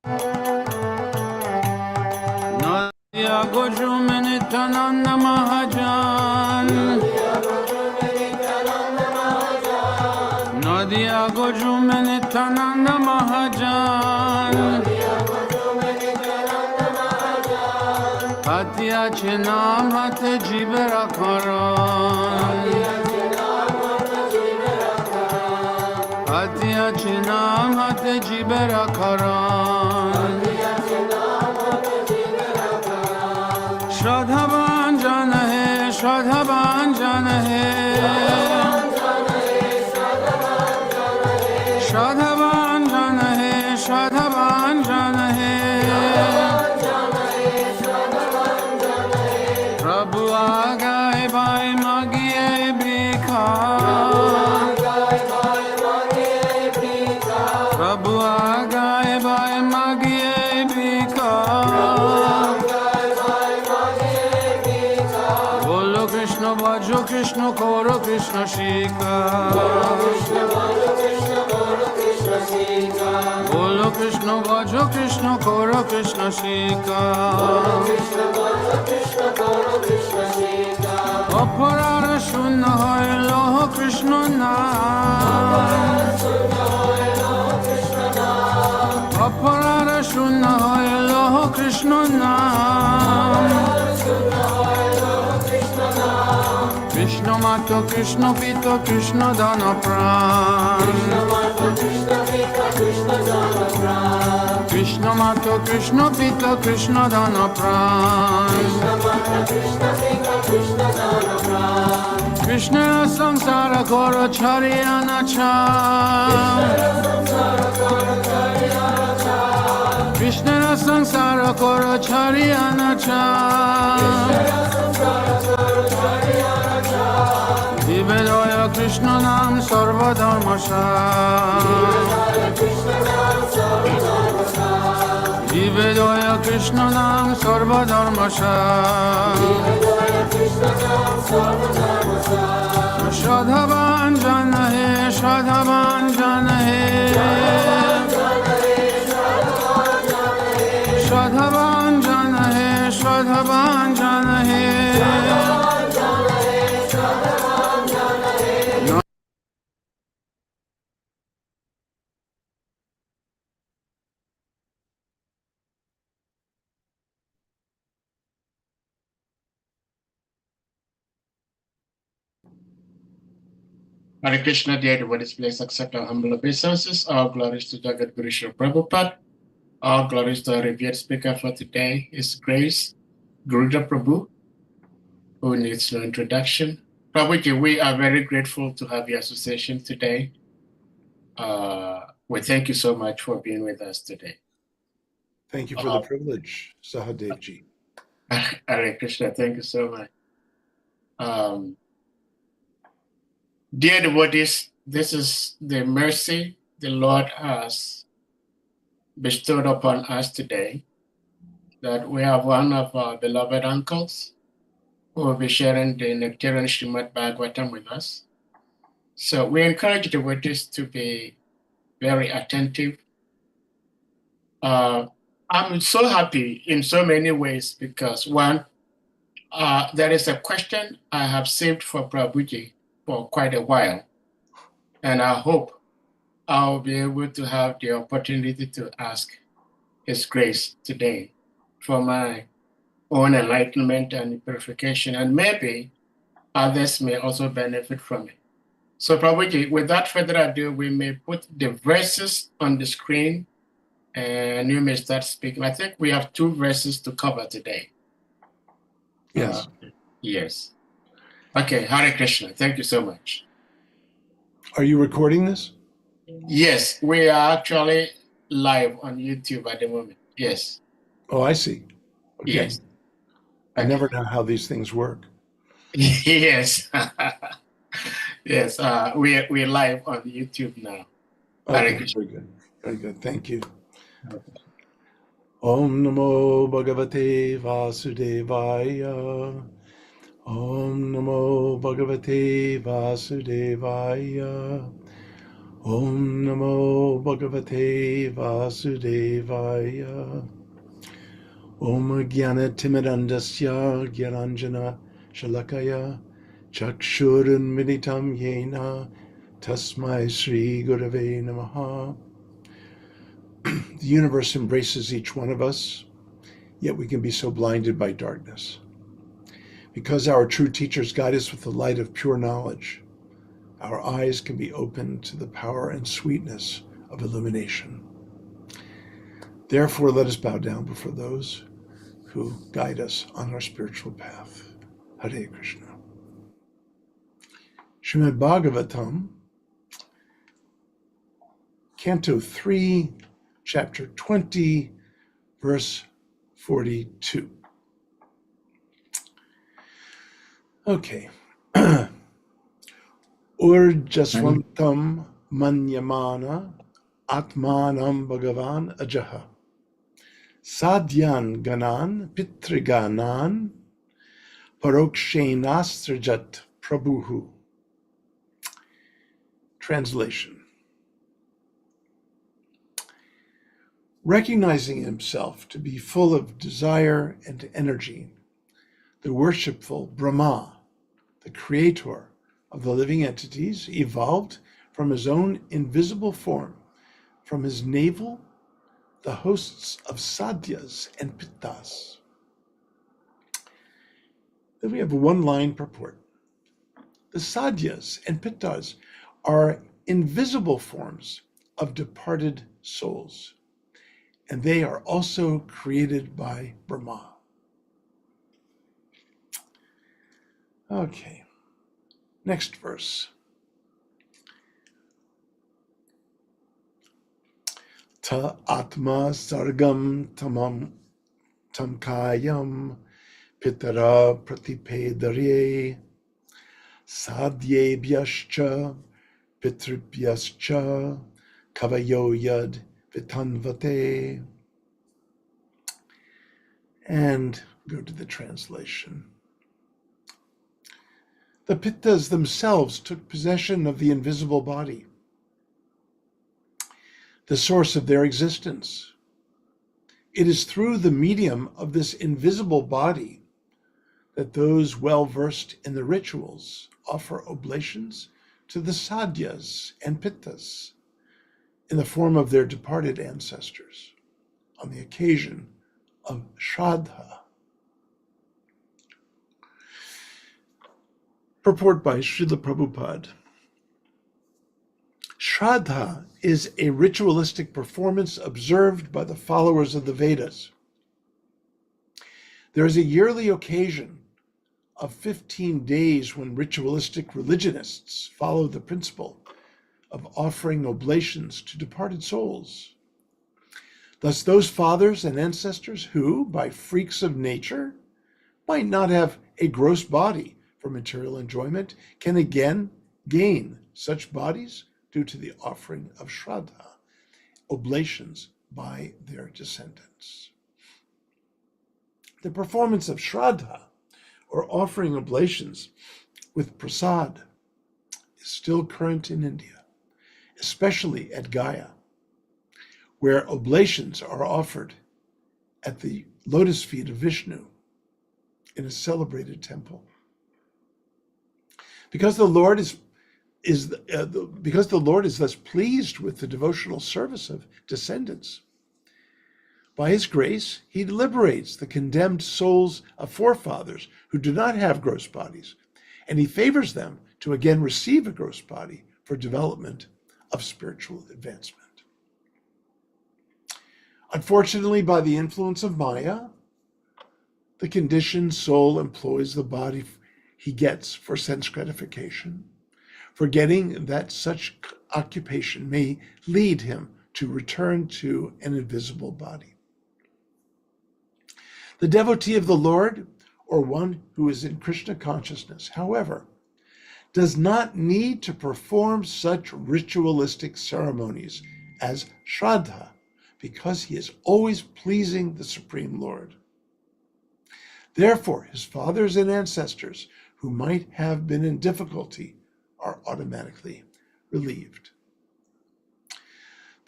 Nadia Gojumenitananda Mahajan. Nadia Gojumenitananda Mahajan. Hatia Chinam Hate Jibera Karan. Hatia Chinam Hate Jibera Karan. Shradhavan Jan Hai, Shradhavan Jan Hai. Shradhavan Jan Hai, Shradhavan Jan Hai. Prabhu Agai Bhai Magiye Bhikha. Prabhu Agai Bhai Magiye Bhikha. Bolo Krishna Bhajo Krishna Koro Krishna Shika. Bolo Krishna Bhajo Krishna Koro Krishna Shika. Aparara Shunna Hoy Loho Krishna Naam. Aparara Shunna Hoy Loho Krishna Naam. Krishna Mato Krishna Pito Krishna Dana Pran. Krishna Mato Krishna Pito Krishna Dana Pran. Krishna Samsara Koro Chariyana Cham. Krishna Samsara Koro Chariyana Cham. Divedoya Krishna Nam Sarva Dharma Divedoya Krishna Nam Sarva Dharma Shradhavan Jan Hai, Shradhavan Jan Hai. Shradhavan Jan Hai, Shradhavan Jan Hai. Hare Krishna, dear devotees, please accept our humble obeisances. All glories to Jagat Guru Srila Prabhupada. All glories to our revered speaker for today, His Grace, Gurudev Prabhu, who needs no introduction. Prabhuji, we are very grateful to have your association today. We thank you so much for being with us today. Thank you for the privilege, Sahadevji. Hare Krishna, thank you so much. Dear devotees, this is the mercy the Lord has bestowed upon us today, that we have one of our beloved uncles who will be sharing the Nectarian Srimad Bhagavatam with us. So we encourage devotees to be very attentive. I'm so happy in so many ways because one, there is a question I have saved for Prabhuji for quite a while, and I hope I'll be able to have the opportunity to ask His Grace today for my own enlightenment and purification, and maybe others may also benefit from it. So Prabhuji, without further ado, we may put the verses on the screen and you may start speaking. I think we have 2 verses to cover today. Yes. Yes. Okay, Hare Krishna. Thank you so much. Are you recording this? Yes, we are actually live on YouTube at the moment. Yes. Oh, I see. Okay. Yes. I never know how these things work. Yes. Yes, we're live on YouTube now. Okay, very good. Very good. Thank you. Om Namo Bhagavate Vasudevaya. Om Namo Bhagavate Vasudevaya. Om Namo Bhagavate Vasudevaya. Om Jnana Timidandasya Gyananjana Shalakaya Chakshurun Militam Yena Tasmai Sri Gurave Namaha. The universe embraces each one of us, yet we can be so blinded by darkness. Because our true teachers guide us with the light of pure knowledge, our eyes can be opened to the power and sweetness of illumination. Therefore, let us bow down before those who guide us on our spiritual path. Hare Krishna. Srimad Bhagavatam, Canto 3, Chapter 20, Verse 42. Okay. Urjaswantam manyamana atmanam bhagavan ajaha sadhyan ganan pitriganan parokshenasrajat prabhuhu. Translation. Recognizing himself to be full of desire and energy, the worshipful Brahma, the creator of the living entities, evolved from his own invisible form. From his navel, the hosts of sadhyas and pittas. Then we have a one-line purport. The sadhyas and pittas are invisible forms of departed souls, and they are also created by Brahma. Okay, next verse. Ta atma sargam tamam tamkayam pitara pratipedare sadhyebhyascha pitribhyascha kavayo yad vitanvate. And go to the translation. The pittas themselves took possession of the invisible body, the source of their existence. It is through the medium of this invisible body that those well-versed in the rituals offer oblations to the sadhyas and pittas in the form of their departed ancestors on the occasion of Shraddha. Purport by Srila Prabhupada. Shraddha is a ritualistic performance observed by the followers of the Vedas. There is a yearly occasion of 15 days when ritualistic religionists follow the principle of offering oblations to departed souls. Thus, those fathers and ancestors who, by freaks of nature, might not have a gross body for material enjoyment, can again gain such bodies due to the offering of Shraddha, oblations by their descendants. The performance of Shraddha, or offering oblations with prasad, is still current in India, especially at Gaya, where oblations are offered at the lotus feet of Vishnu in a celebrated temple. Because the Lord is thus pleased with the devotional service of descendants, by his grace, he liberates the condemned souls of forefathers who do not have gross bodies, and he favors them to again receive a gross body for development of spiritual advancement. Unfortunately, by the influence of Maya, the conditioned soul employs the body he gets for sense gratification, forgetting that such occupation may lead him to return to an invisible body. The devotee of the Lord, or one who is in Krishna consciousness, however, does not need to perform such ritualistic ceremonies as Shraddha, because he is always pleasing the Supreme Lord. Therefore, his fathers and ancestors who might have been in difficulty are automatically relieved.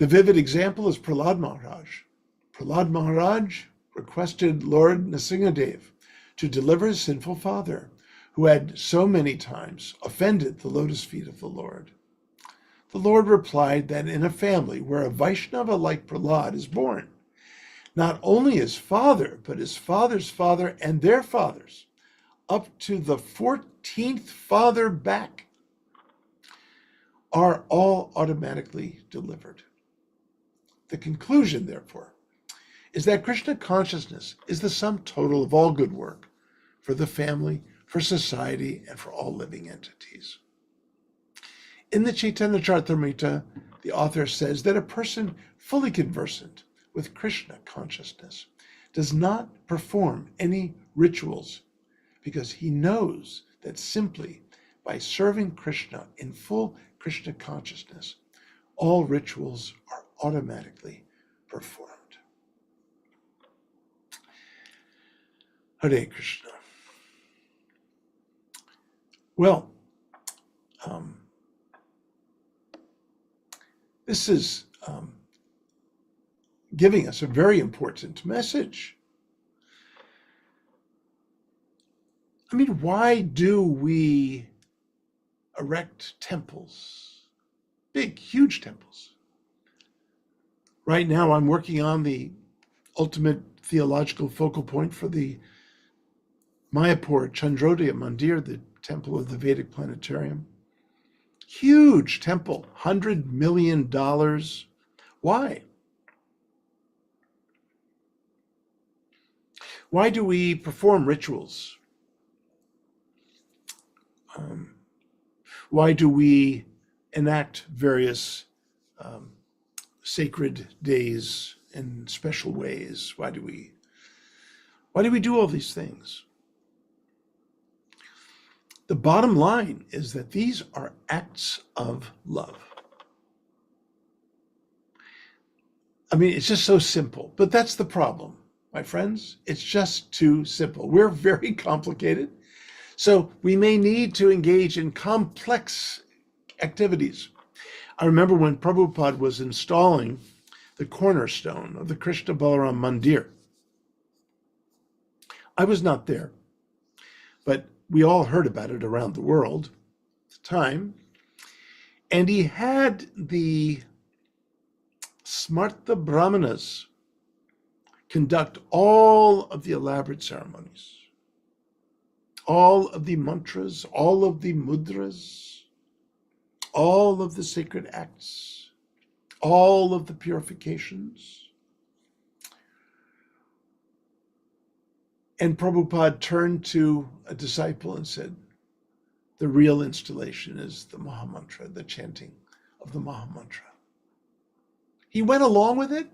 The vivid example is Prahlad Maharaj. Prahlad Maharaj requested Lord Nrsimhadev to deliver his sinful father, who had so many times offended the lotus feet of the Lord. The Lord replied that in a family where a Vaishnava like Prahlad is born, not only his father, but his father's father and their fathers, up to the 14th father back, are all automatically delivered. The conclusion, therefore, is that Krishna consciousness is the sum total of all good work for the family, for society, and for all living entities. In the Chaitanya Charitamrita, the author says that a person fully conversant with Krishna consciousness does not perform any rituals because he knows that simply by serving Krishna in full Krishna consciousness, all rituals are automatically performed. Hare Krishna. Well, this is giving us a very important message. I mean, why do we erect temples? Big, huge temples. Right now, I'm working on the ultimate theological focal point for the Mayapur Chandrodaya Mandir, the temple of the Vedic planetarium. Huge temple, $100 million. Why? Why do we perform rituals? Why do we enact various sacred days in special ways? Why do we do all these things? The bottom line is that these are acts of love. I mean, it's just so simple, but that's the problem, my friends. It's just too simple. We're very complicated. So we may need to engage in complex activities. I remember when Prabhupada was installing the cornerstone of the Krishna Balaram Mandir. I was not there, but we all heard about it around the world at the time. And he had the Smarta Brahmanas conduct all of the elaborate ceremonies, all of the mantras, all of the mudras, all of the sacred acts, all of the purifications. And Prabhupada turned to a disciple and said, the real installation is the Mahamantra, the chanting of the Mahamantra. He went along with it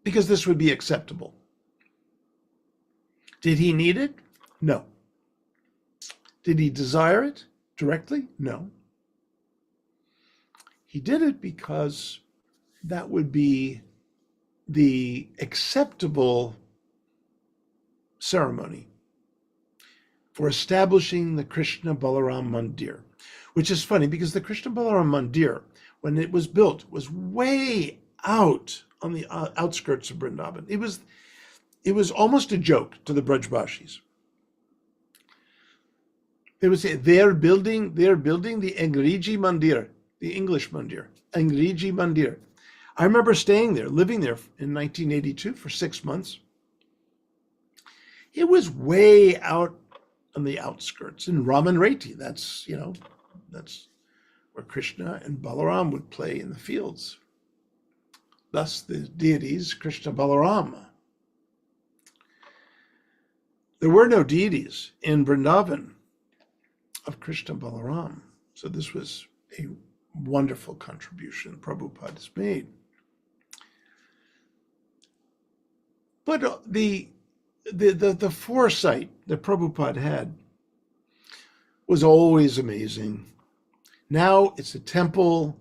because this would be acceptable. Did he need it? No. Did he desire it directly? No. He did it because that would be the acceptable ceremony for establishing the Krishna Balaram Mandir, which is funny because the Krishna Balaram Mandir, when it was built, was way out on the outskirts of Vrindavan. It was almost a joke to the Brajbashis. They would say they're building the Angriji Mandir, the English Mandir, Angriji Mandir. I remember staying there, living there in 1982 for 6 months. It was way out on the outskirts in Ramanreti. That's where Krishna and Balaram would play in the fields. Thus the deities, Krishna Balarama. There were no deities in Vrindavan of Krishna Balaram. So this was a wonderful contribution Prabhupada has made. But the foresight that Prabhupada had was always amazing. Now it's a temple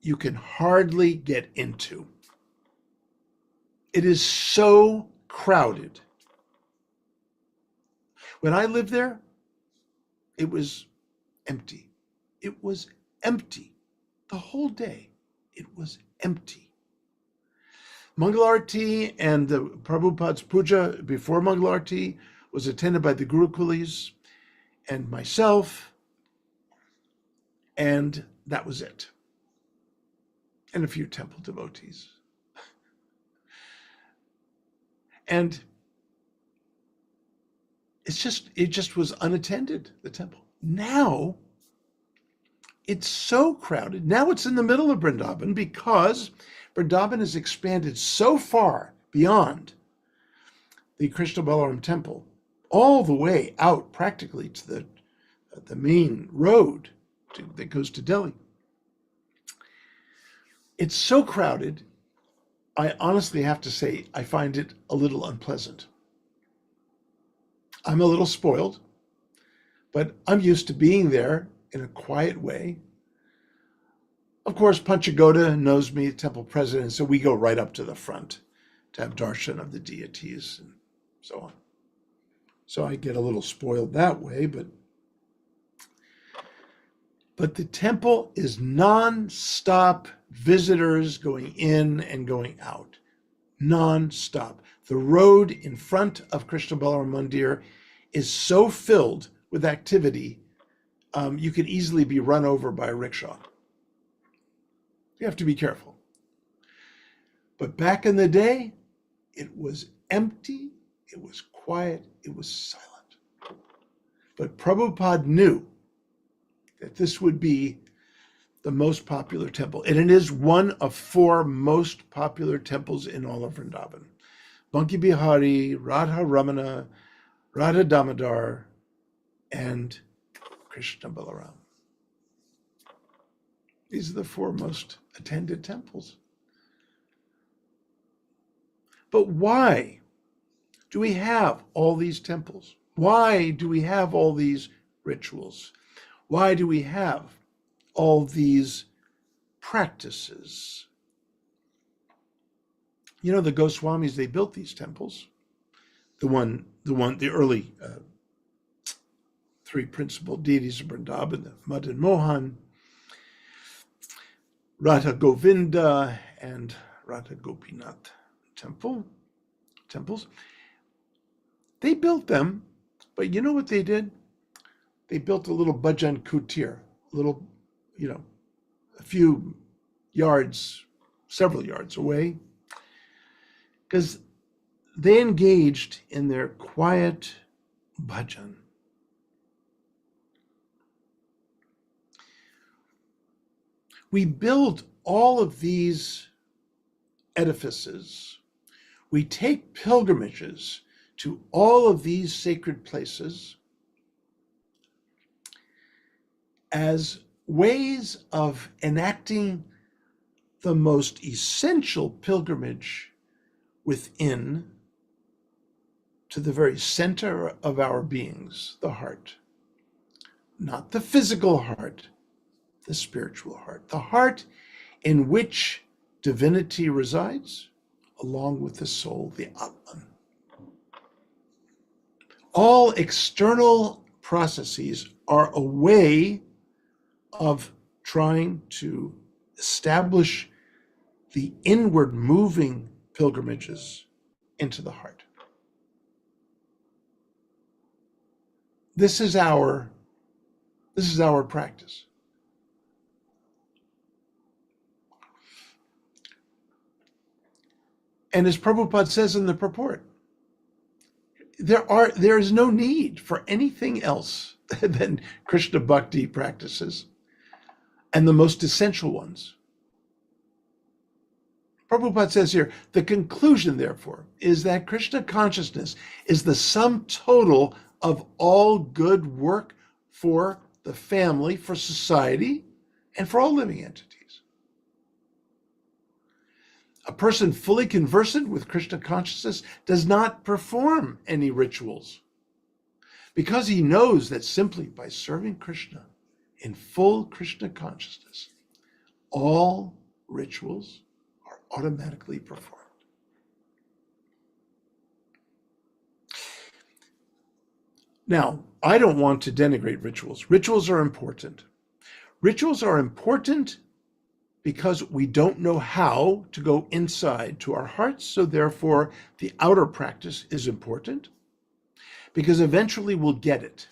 you can hardly get into. It is so crowded. When I lived there, it was empty. It was empty. the whole day, it was empty. Mangalarti and the Prabhupada's puja before Mangalarti was attended by the Gurukulis and myself, and that was it. And a few temple devotees. And it just was unattended, the temple. Now, it's so crowded. Now it's in the middle of Vrindavan because Vrindavan has expanded so far beyond the Krishna Balaram temple, all the way out practically to the main road that goes to Delhi. It's so crowded, I honestly have to say, I find it a little unpleasant. I'm a little spoiled, but I'm used to being there in a quiet way. Of course, Panchagoda knows me, temple president, so we go right up to the front to have darshan of the deities and so on. So I get a little spoiled that way, but the temple is non-stop visitors going in and going out, non-stop. The road in front of Krishna Balaram Mandir is so filled with activity, you could easily be run over by a rickshaw. You have to be careful. But back in the day, it was empty, it was quiet, it was silent. But Prabhupada knew that this would be the most popular temple. And it is one of 4 most popular temples in all of Vrindavan. Banki Bihari, Radha Ramana, Radha Damodar, and Krishna Balaram. These are the 4 most attended temples. But why do we have all these temples? Why do we have all these rituals? Why do we have all these practices? You know, the Goswamis, they built these temples. The early 3 principal deities of Vrindavan, the Madan Mohan, Radha Govinda, and Radha Gopinath temples. They built them, but you know what they did? They built a little bhajan kutir, a few yards, several yards away, because they engaged in their quiet bhajan. We build all of these edifices. We take pilgrimages to all of these sacred places as ways of enacting the most essential pilgrimage within to the very center of our beings, the heart. Not the physical heart, the spiritual heart. The heart in which divinity resides, along with the soul, the Atman. All external processes are a way of trying to establish the inward moving pilgrimages into the heart. This is our practice. And as Prabhupada says in the purport, there is no need for anything else than Krishna Bhakti practices, and the most essential ones. Prabhupada says here, the conclusion, therefore, is that Krishna consciousness is the sum total of all good work for the family, for society, and for all living entities. A person fully conversant with Krishna consciousness does not perform any rituals because he knows that simply by serving Krishna in full Krishna consciousness, all rituals are automatically performed. Now, I don't want to denigrate rituals. Rituals are important. Rituals are important because we don't know how to go inside to our hearts. So therefore, the outer practice is important, because eventually we'll get it.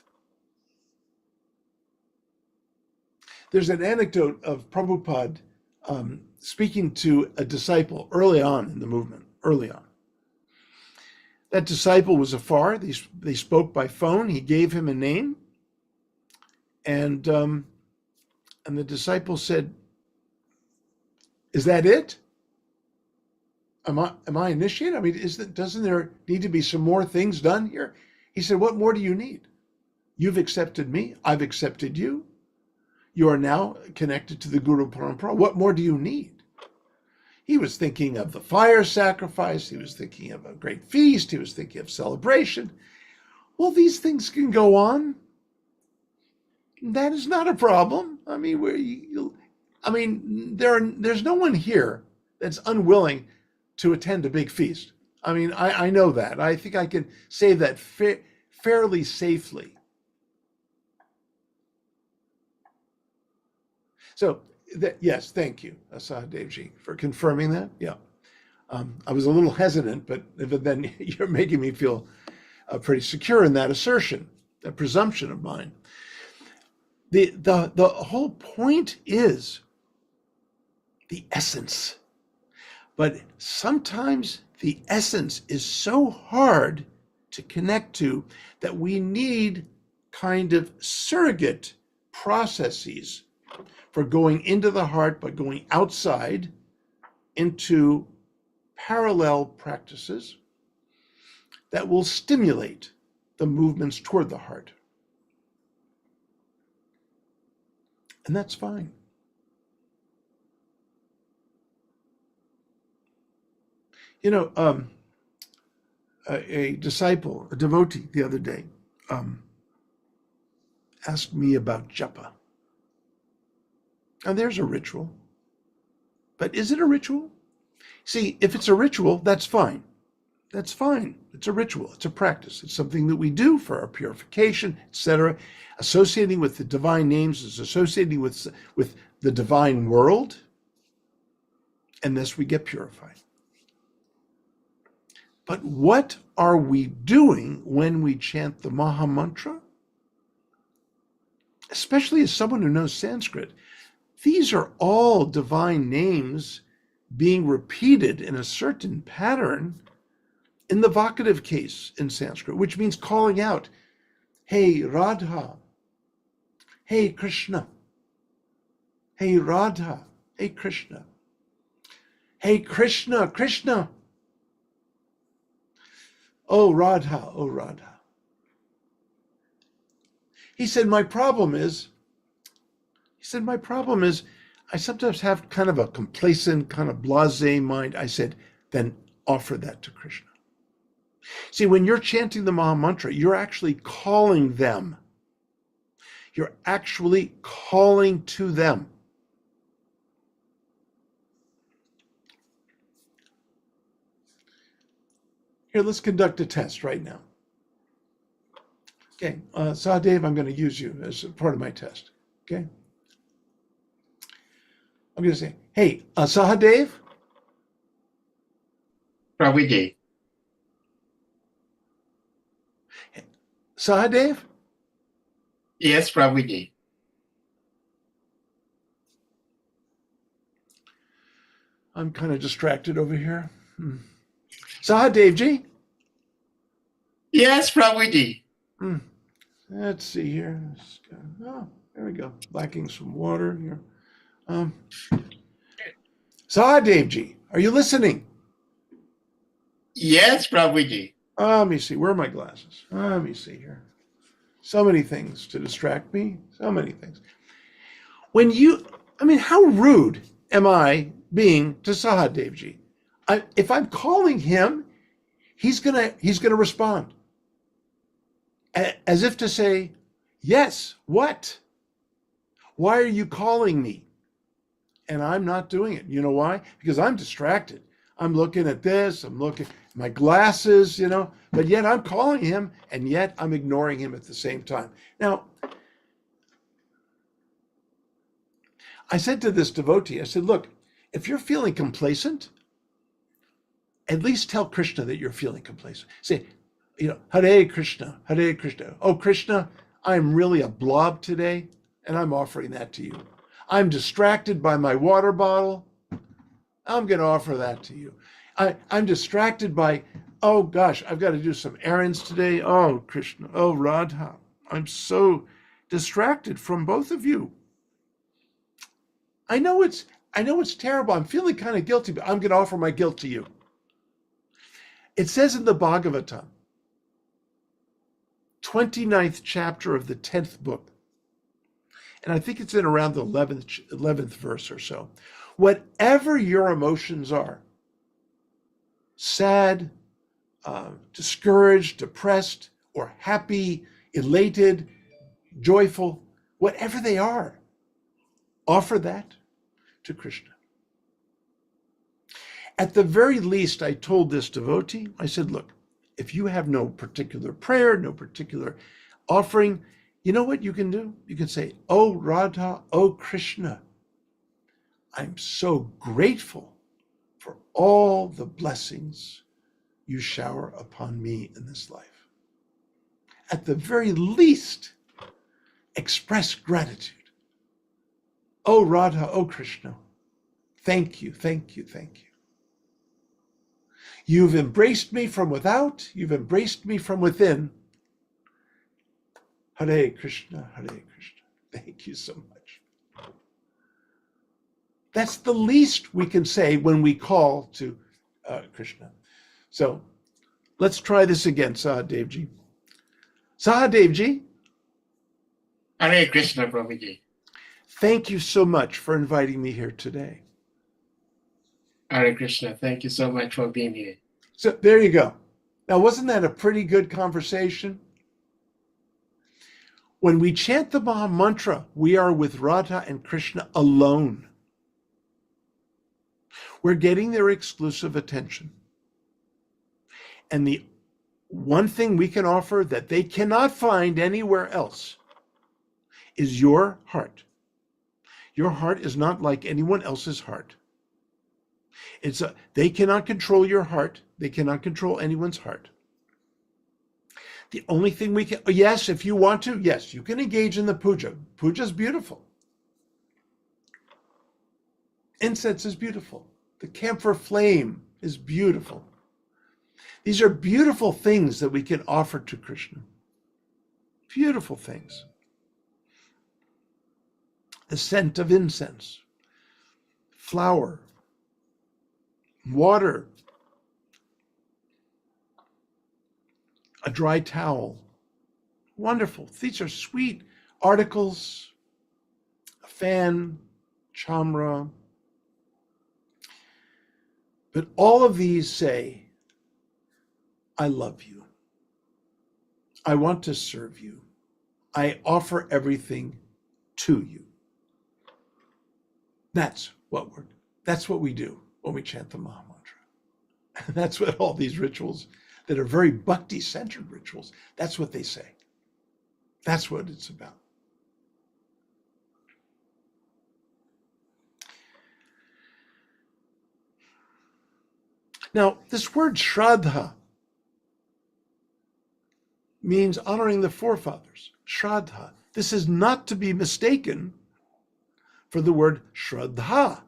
There's an anecdote of Prabhupada speaking to a disciple early on in the movement, early on. That disciple was afar. They spoke by phone. He gave him a name. And the disciple said, "Is that it? Am I initiated? I mean, doesn't there need to be some more things done here?" He said, "What more do you need? You've accepted me. I've accepted you. You are now connected to the Guru Parampara. What more do you need?" He was thinking of the fire sacrifice. He was thinking of a great feast. He was thinking of celebration. Well, these things can go on. That is not a problem. I mean, there's no one here that's unwilling to attend a big feast. I mean, I know that. I think I can say that fairly safely. So, yes, thank you, Sahadevji, for confirming that. Yeah. I was a little hesitant, but then you're making me feel pretty secure in that assertion, that presumption of mine. The whole point is the essence. But sometimes the essence is so hard to connect to that we need kind of surrogate processes for going into the heart, but going outside into parallel practices that will stimulate the movements toward the heart. And that's fine. You know, a disciple, a devotee the other day, asked me about japa. Now there's a ritual, but is it a ritual? See, if it's a ritual, that's fine. That's fine. It's a ritual. It's a practice. It's something that we do for our purification, etc. Associating with the divine names is associating with the divine world, and thus we get purified. But what are we doing when we chant the Maha Mantra? Especially as someone who knows Sanskrit, these are all divine names being repeated in a certain pattern in the vocative case in Sanskrit, which means calling out, "Hey Radha, hey Krishna, hey Radha, hey Krishna, hey Krishna, Krishna, oh Radha, oh Radha." He said, my problem is I sometimes have kind of a complacent, kind of blasé mind. I said, then offer that to Krishna. See, when you're chanting the Maha Mantra, you're actually calling them. You're actually calling to them. Here, let's conduct a test right now. Okay, Sahadev, I'm going to use you as part of my test. Okay? I'm going to say, hey, Sahadev. Prabhuji. Sahadev? Yes, Prabhuji. I'm kind of distracted over here. Sahadevji? Yes, Prabhuji. Let's see here. Oh, there we go. Lacking some water here. Sahadevji, are you listening? Yes, Prabhuji. Let me see. Where are my glasses? Let me see here. So many things to distract me. So many things. How rude am I being to Sahadevji? If I'm calling him, he's gonna respond. As if to say, yes, what? Why are you calling me? And I'm not doing it. You know why? Because I'm distracted. I'm looking at this, I'm looking at my glasses, but yet I'm calling him, and yet I'm ignoring him at the same time. Now, I said to this devotee, I said, look, if you're feeling complacent, at least tell Krishna that you're feeling complacent. Say, Hare Krishna, Hare Krishna. Oh, Krishna, I'm really a blob today, and I'm offering that to you. I'm distracted by my water bottle. I'm going to offer that to you. I'm distracted by, oh gosh, I've got to do some errands today. Oh, Krishna, oh, Radha, I'm so distracted from both of you. I know it's terrible. I'm feeling kind of guilty, but I'm going to offer my guilt to you. It says in the Bhagavatam, 29th chapter of the 10th book, and I think it's in around the 11th verse or so, whatever your emotions are, sad, discouraged, depressed, or happy, elated, joyful, whatever they are, offer that to Krishna. At the very least, I told this devotee, I said, look, if you have no particular prayer, no particular offering, you know what you can do? You can say, oh Radha, oh Krishna, I'm so grateful for all the blessings you shower upon me in this life. At the very least, express gratitude. Oh Radha, oh Krishna, thank you, thank you, thank you. You've embraced me from without, you've embraced me from within. Hare Krishna, Hare Krishna. Thank you so much. That's the least we can say when we call to Krishna. So let's try this again, Sahadevji. Sahadevji. Hare Krishna, Prabhuji. Thank you so much for inviting me here today. Hare Krishna, thank you so much for being here. So there you go. Now, wasn't that a pretty good conversation? When we chant the Maha Mantra, we are with Radha and Krishna alone. We're getting their exclusive attention. And the one thing we can offer that they cannot find anywhere else is your heart. Your heart is not like anyone else's heart. They cannot control your heart. They cannot control anyone's heart. The only thing we can, yes, if you want to, yes, you can engage in the puja. Puja is beautiful. Incense is beautiful. The camphor flame is beautiful. These are beautiful things that we can offer to Krishna. Beautiful things. The scent of incense, flower, water, a dry towel. Wonderful. These are sweet articles, a fan, chamra. But all of these say, I love you. I want to serve you. I offer everything to you. That's what we do when we chant the Maha Mantra. That's what all these rituals that are very bhakti-centered rituals, that's what they say. That's what it's about. Now, this word Shraddha means honoring the forefathers. Shraddha. This is not to be mistaken for the word Shraddha.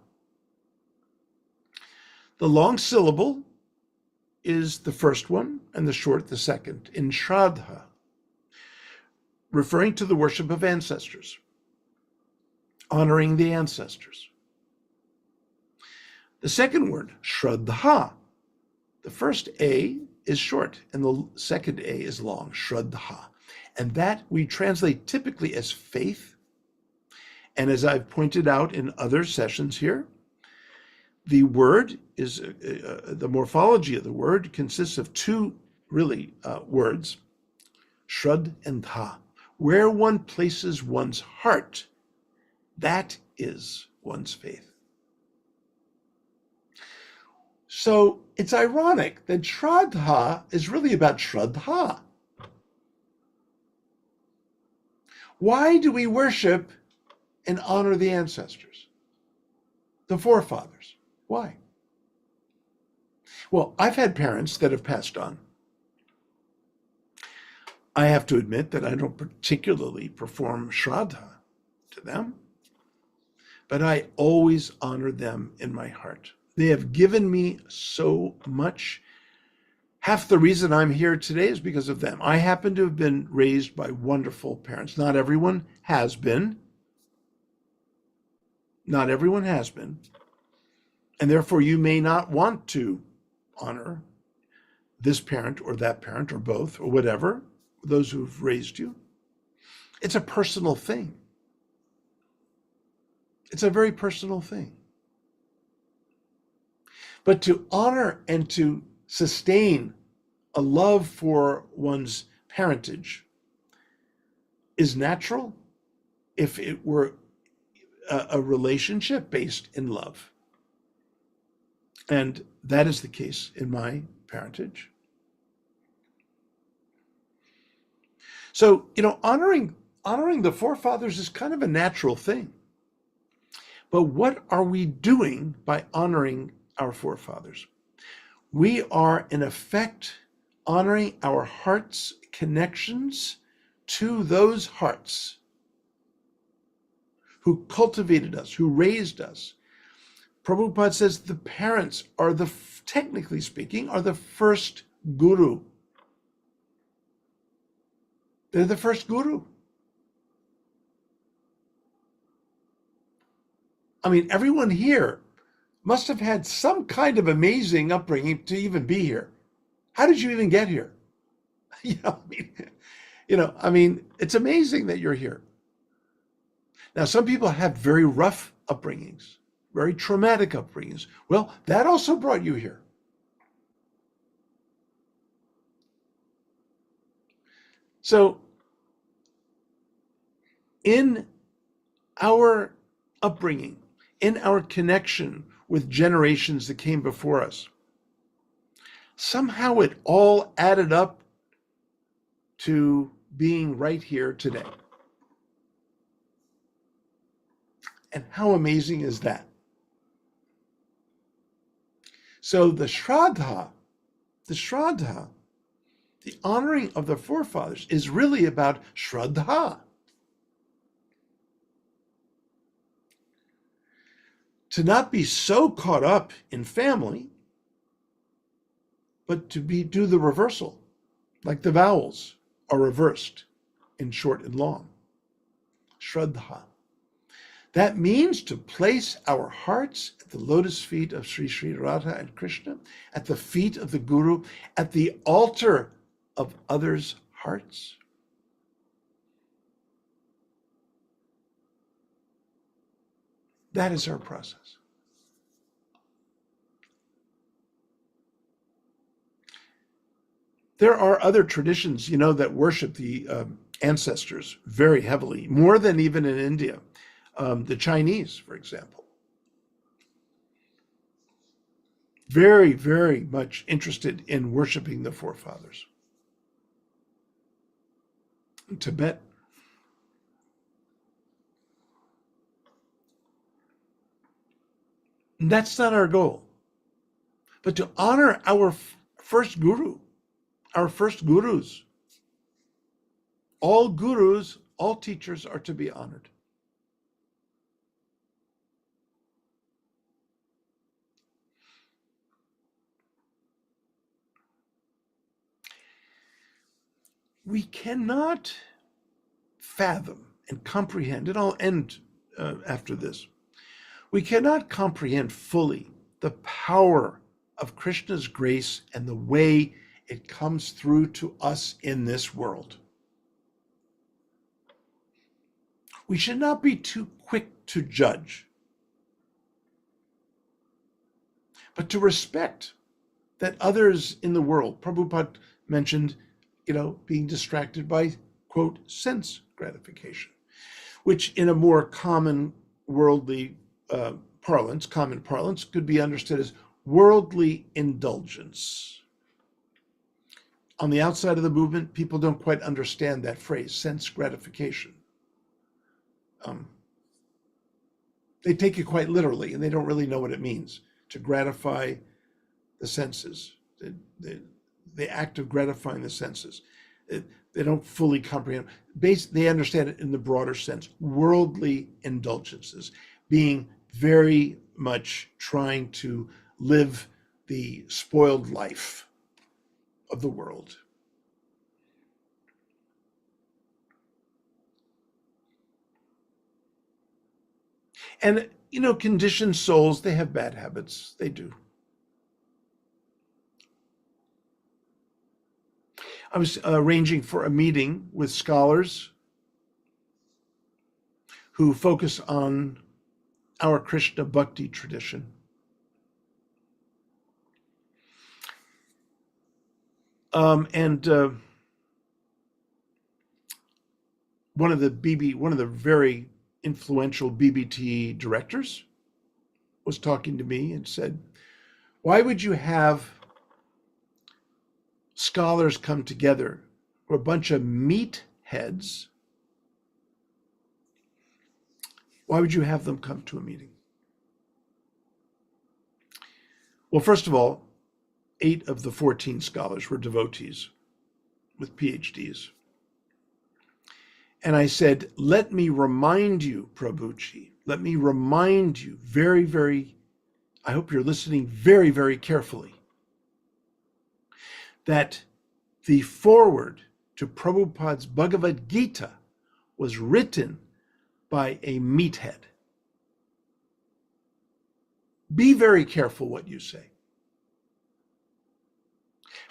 The long syllable is the first one and the short the second in Shraddha, referring to the worship of ancestors, honoring the ancestors. The second word, Shraddha, the first A is short and the second A is long, Shraddha. And that we translate typically as faith. And as I've pointed out in other sessions here, the word is, the morphology of the word consists of two words, shrad and dha. Where one places one's heart, that is one's faith. So it's ironic that Shraddha is really about Shraddha. Why do we worship and honor the ancestors, the forefathers. Why? Well, I've had parents that have passed on. I have to admit that I don't particularly perform Shraddha to them, but I always honor them in my heart. They have given me so much. Half the reason I'm here today is because of them. I happen to have been raised by wonderful parents. Not everyone has been. Not everyone has been. And therefore, you may not want to honor this parent or that parent or both or whatever, those who've raised you. It's a personal thing. It's a very personal thing. But to honor and to sustain a love for one's parentage is natural if it were a relationship based in love. And that is the case in my parentage. So, honoring the forefathers is kind of a natural thing. But what are we doing by honoring our forefathers? We are, in effect, honoring our heart's connections to those hearts who cultivated us, who raised us. Prabhupada says the parents are technically speaking, are the first guru. They're the first guru. I mean, everyone here must have had some kind of amazing upbringing to even be here. How did you even get here? I mean, it's amazing that you're here. Now, some people have very rough upbringings, very traumatic upbringings. Well, that also brought you here. So, in our upbringing, in our connection with generations that came before us, somehow it all added up to being right here today. And how amazing is that? So the Shraddha, the honoring of the forefathers is really about Shraddha. To not be so caught up in family, but to do the reversal, like the vowels are reversed in short and long. Shraddha. That means to place our hearts at the lotus feet of Sri Sri Radha and Krishna, at the feet of the Guru, at the altar of others' hearts. That is our process. There are other traditions, that worship the ancestors very heavily, more than even in India. The Chinese, for example. Very, very much interested in worshiping the forefathers. In Tibet. And that's not our goal. But to honor our first guru, our first gurus. All gurus, all teachers are to be honored. We cannot fathom and comprehend, and I'll end after this. We cannot comprehend fully the power of Krishna's grace and the way it comes through to us in this world. We should not be too quick to judge, but to respect that others in the world, Prabhupada mentioned, being distracted by, quote, sense gratification, which in a more common worldly common parlance could be understood as worldly indulgence. On the outside of the movement, people don't quite understand that phrase, sense gratification. They take it quite literally, and they don't really know what it means to gratify the senses, the act of gratifying the senses. They don't fully comprehend. They understand it in the broader sense. Worldly indulgences, being very much trying to live the spoiled life of the world. And, conditioned souls, they have bad habits. They do. I was arranging for a meeting with scholars who focus on our Krishna Bhakti tradition. And one of the very influential BBT directors was talking to me and said, "Why would you have scholars come together, or a bunch of meatheads? Why would you have them come to a meeting?" Well, first of all, 8 of the 14 scholars were devotees with PhDs. And I said, let me remind you, Prabhuji, let me remind you very, very, I hope you're listening very, very carefully, that the foreword to Prabhupada's Bhagavad Gita was written by a meathead. Be very careful what you say.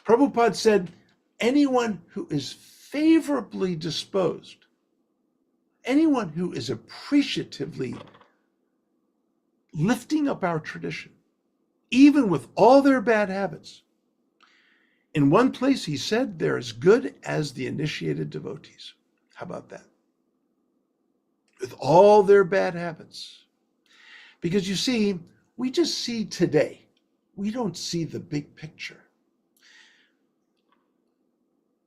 Prabhupada said, anyone who is favorably disposed, anyone who is appreciatively lifting up our tradition, even with all their bad habits, in one place he said they're as good as the initiated devotees. How about that? With all their bad habits. Because you see, we just see today. We don't see the big picture.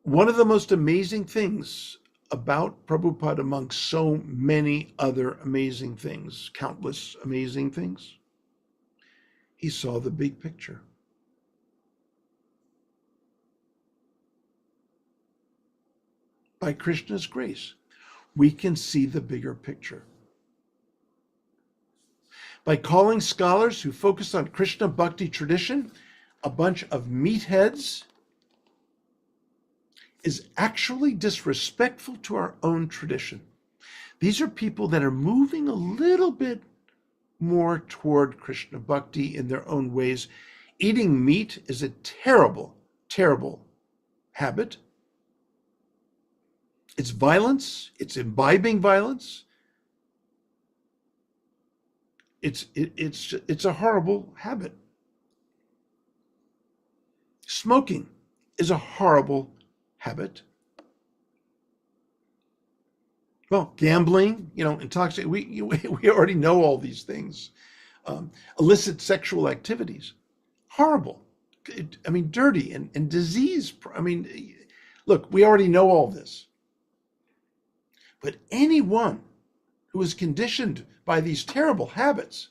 One of the most amazing things about Prabhupada, among so many other amazing things, countless amazing things, he saw the big picture. By Krishna's grace, we can see the bigger picture. By calling scholars who focus on Krishna Bhakti tradition a bunch of meatheads is actually disrespectful to our own tradition. These are people that are moving a little bit more toward Krishna Bhakti in their own ways. Eating meat is a terrible, terrible habit. It's violence. It's imbibing violence. It's a horrible habit. Smoking is a horrible habit. Well, gambling, intoxicating. We already know all these things. Illicit sexual activities, horrible. Dirty and disease. Look, we already know all this. But anyone who is conditioned by these terrible habits,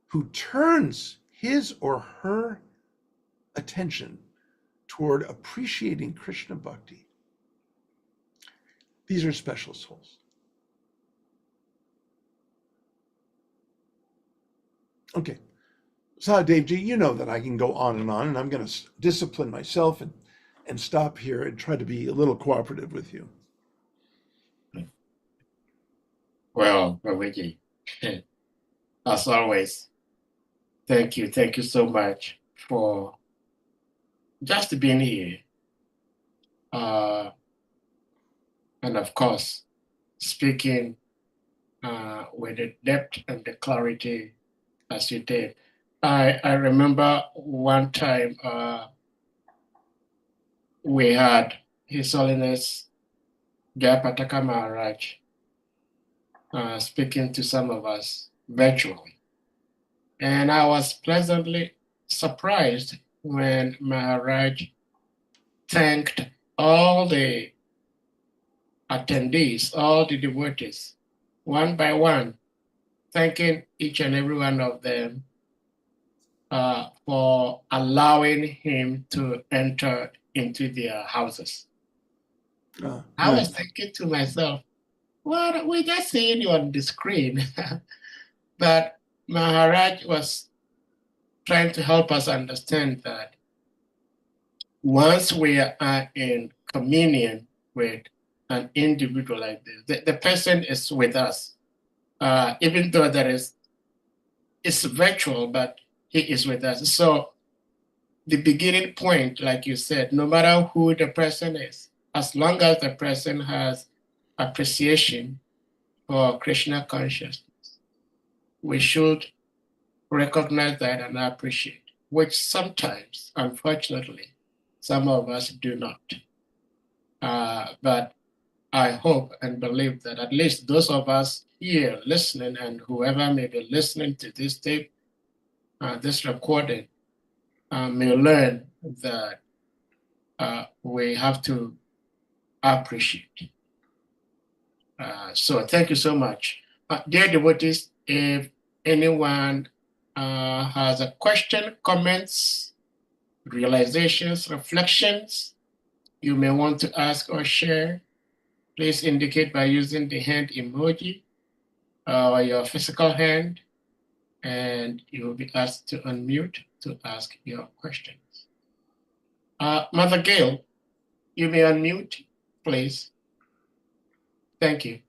who turns his or her attention toward appreciating Krishna Bhakti, these are special souls. Okay, Sahadevji, you know that I can go on, and I'm going to discipline myself and stop here and try to be a little cooperative with you. Well, Prabhuji, as always, thank you so much for just being here. And of course, speaking with the depth and the clarity as you did. I remember one time we had His Holiness Jayapataka Maharaj speaking to some of us virtually. And I was pleasantly surprised when Maharaj thanked all the attendees, all the devotees, one by one, thanking each and every one of them for allowing him to enter into their houses. I was thinking to myself, well, we just seeing you on the screen. But Maharaj was trying to help us understand that once we are in communion with an individual like this, the person is with us. Even though it's virtual, but he is with us. So the beginning point, like you said, no matter who the person is, as long as the person has appreciation for Krishna consciousness, we should recognize that and appreciate, which sometimes, unfortunately, some of us do not. But I hope and believe that at least those of us here listening and whoever may be listening to this tape, this recording, may learn that we have to appreciate. So thank you so much. Dear devotees, if anyone has a question, comments, realizations, reflections you may want to ask or share, please indicate by using the hand emoji or your physical hand, and you will be asked to unmute to ask your questions. Mother Gail, you may unmute, please. Thank you.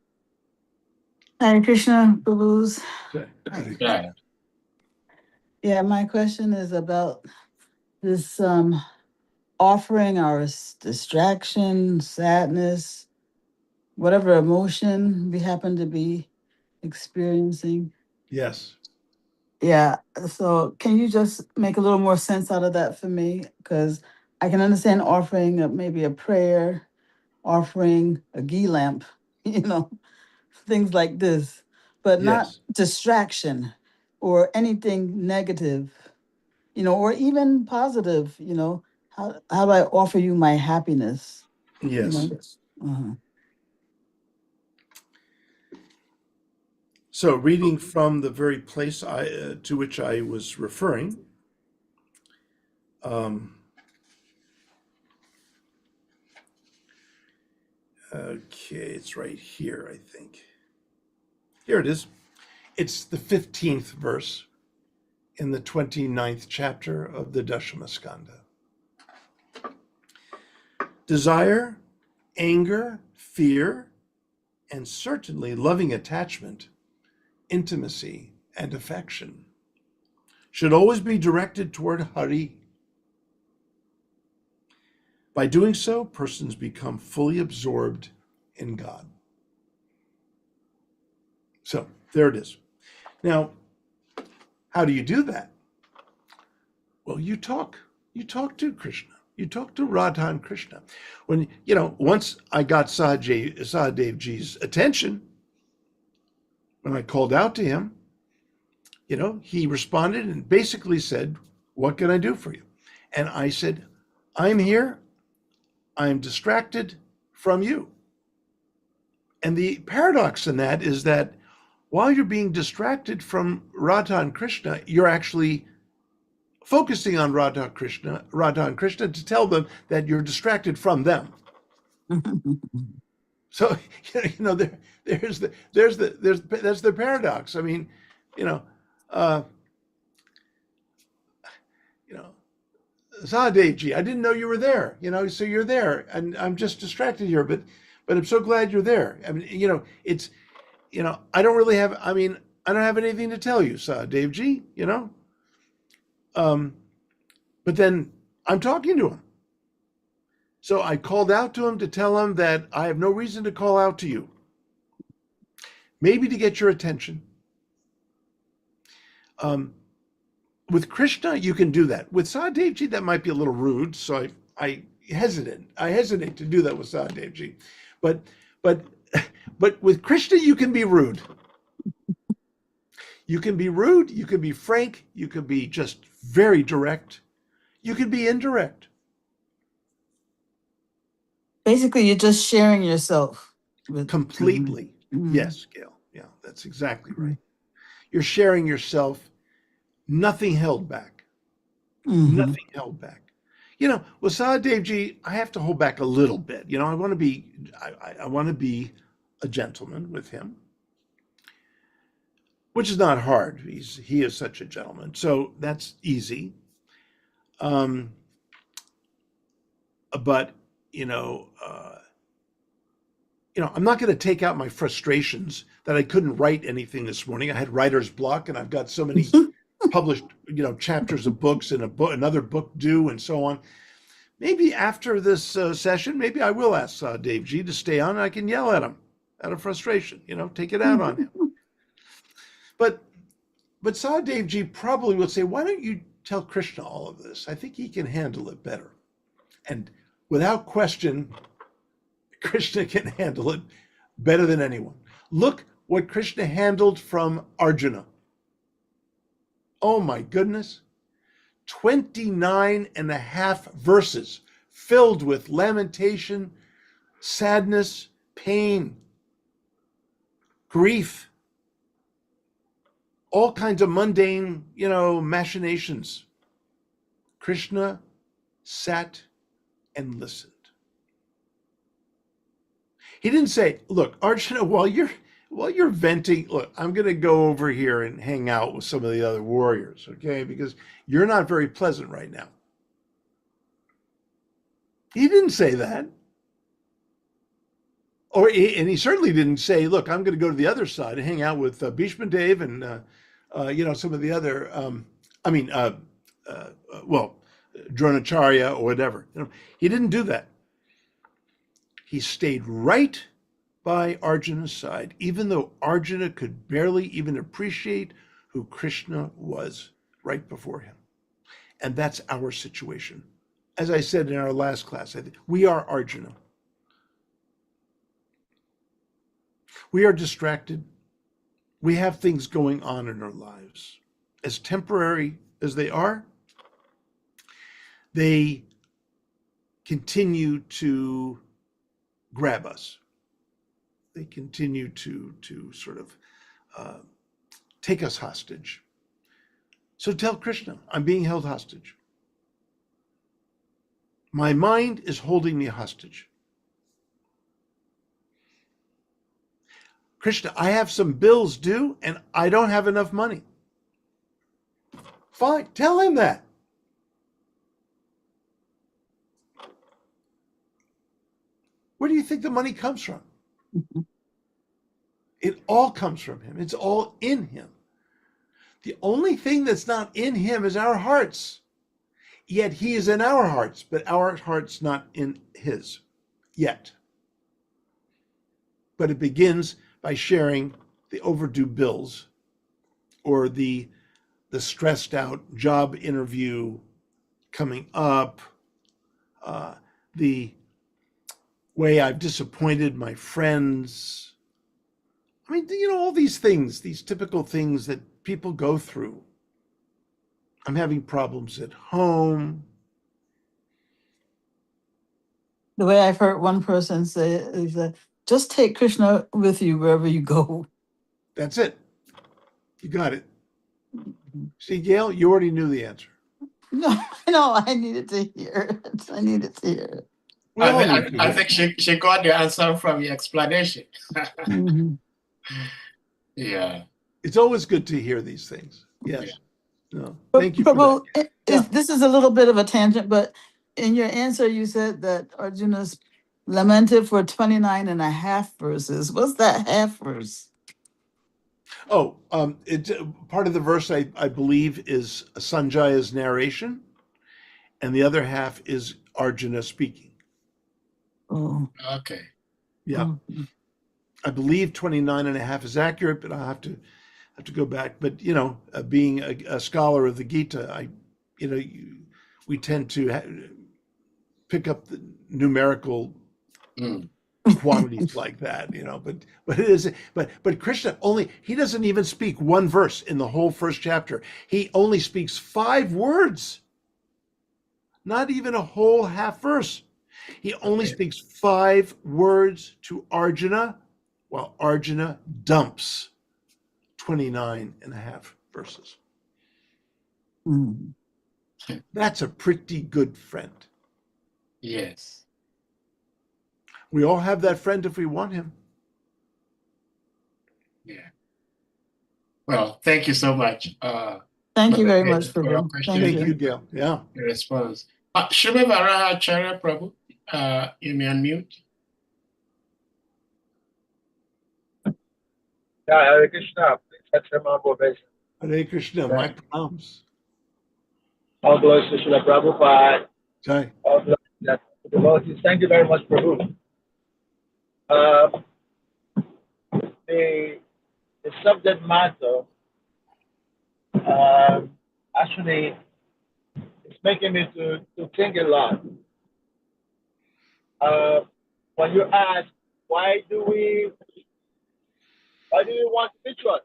Hare Krishna, Prabhus. Yeah. Yeah, my question is about this offering our distraction, sadness, whatever emotion we happen to be experiencing. Yes. Yeah. So can you just make a little more sense out of that for me? Because I can understand offering maybe a prayer, offering a ghee lamp, things like this, but not Yes. distraction or anything negative, or even positive, how do I offer you my happiness? Yes. Uh-huh. So, reading from the very place to which I was referring, okay, it's right here, I think. Here it is. It's the 15th verse in the 29th chapter of the Dashama Skanda. Desire, anger, fear, and certainly loving attachment, intimacy, and affection should always be directed toward Hari. By doing so, persons become fully absorbed in God. So there it is. Now, how do you do that? Well, you talk to Krishna. You talk to Radha and Krishna. When, once I got Sahadev Ji's attention, when I called out to him, he responded and basically said, "What can I do for you?" And I said, "I'm here. I'm distracted from you." And the paradox in that is that while you're being distracted from Radha and Krishna, you're actually focusing on Radha and Krishna to tell them that you're distracted from them. So that's the paradox. I mean, Sahadevji, I didn't know you were there. So you're there, and I'm just distracted here. But I'm so glad you're there. I mean, it's, I don't really have. I mean, I don't have anything to tell you, Sahadevji. But then I'm talking to him. So I called out to him to tell him that I have no reason to call out to you. Maybe to get your attention. With Krishna, you can do that. With Sahadevji, that might be a little rude. So I hesitate to do that with Sahadevji. But with Krishna, you can be rude. You can be rude. You can be frank. You can be just very direct. You can be indirect. Basically, you're just sharing yourself. Completely. Mm-hmm. Yes, Gail. Yeah, that's exactly right. You're sharing yourself, nothing held back. Mm-hmm. Nothing held back. With Sahadevji, I have to hold back a little bit. I want to be, I want to be a gentleman with him, which is not hard. He is such a gentleman, so that's easy. But I'm not going to take out my frustrations that I couldn't write anything this morning. I had writer's block, and I've got so many published, chapters of books and another book due, and so on. Maybe after this session, maybe I will ask Dave G to stay on, and I can yell at him out of frustration. Take it out on him. But Dave G probably will say, "Why don't you tell Krishna all of this? I think he can handle it better." And without question, Krishna can handle it better than anyone. Look what Krishna handled from Arjuna. Oh my goodness. 29 and a half verses filled with lamentation, sadness, pain, grief, all kinds of mundane, machinations. Krishna sat and listened. He didn't say, "Look, Arjuna, while you're venting, look, I'm going to go over here and hang out with some of the other warriors, okay? Because you're not very pleasant right now." He didn't say that. And he certainly didn't say, "Look, I'm going to go to the other side and hang out with Bhishma Dev and, some of the other, Dronacharya or whatever." He didn't do that. He stayed right by Arjuna's side, even though Arjuna could barely even appreciate who Krishna was right before him. And that's our situation. As I said in our last class, I think we are Arjuna. We are distracted. We have things going on in our lives. As temporary as they are, they continue to grab us. They continue to sort of take us hostage. So tell Krishna, "I'm being held hostage. My mind is holding me hostage. Krishna, I have some bills due and I don't have enough money." Fine, tell him that. Where do you think the money comes from? Mm-hmm. It all comes from him. It's all in him. The only thing that's not in him is our hearts. Yet he is in our hearts, but our hearts not in his yet. But it begins by sharing the overdue bills or the stressed out job interview coming up, the way I've disappointed my friends. I mean, all these things, these typical things that people go through. I'm having problems at home. The way I've heard one person say it is that just take Krishna with you wherever you go. That's it. You got it. See, Gail, you already knew the answer. No, I needed to hear it. I needed to hear it. I think she got the answer from your explanation. Mm-hmm. Yeah. It's always good to hear these things. Yes. Yeah. No. Thank you for that. This is a little bit of a tangent, but in your answer, you said that Arjuna's lamented for 29 and a half verses. What's that half verse? Oh, part of the verse, I believe, is Sanjaya's narration, and the other half is Arjuna speaking. Oh. Okay. Yeah. Oh. I believe 29 and a half is accurate, but I'll have to go back. But, being a scholar of the Gita, we tend to pick up the numerical quantities like that, but it is, but Krishna he doesn't even speak one verse in the whole first chapter. He only speaks 5 words, not even a whole half verse. He only speaks 5 words to Arjuna, while Arjuna dumps 29 and a half verses. Mm. That's a pretty good friend. Yes. We all have that friend if we want him. Yeah. Well, thank you so much. Thank you very for much, your Prabhu. question Thank Thank you. you, Gail. Yeah. and response. Shubha Varaha Acharya Prabhu, you may unmute. Yeah, Hare Krishna. Please accept my obeisance. Hare Krishna, my pronouns. All glories to Srila Prabhupada. Jai. All glories to the devotees. Thank you very much, Prabhu. The subject matter actually is making me to think a lot. When you ask, why do we want rituals?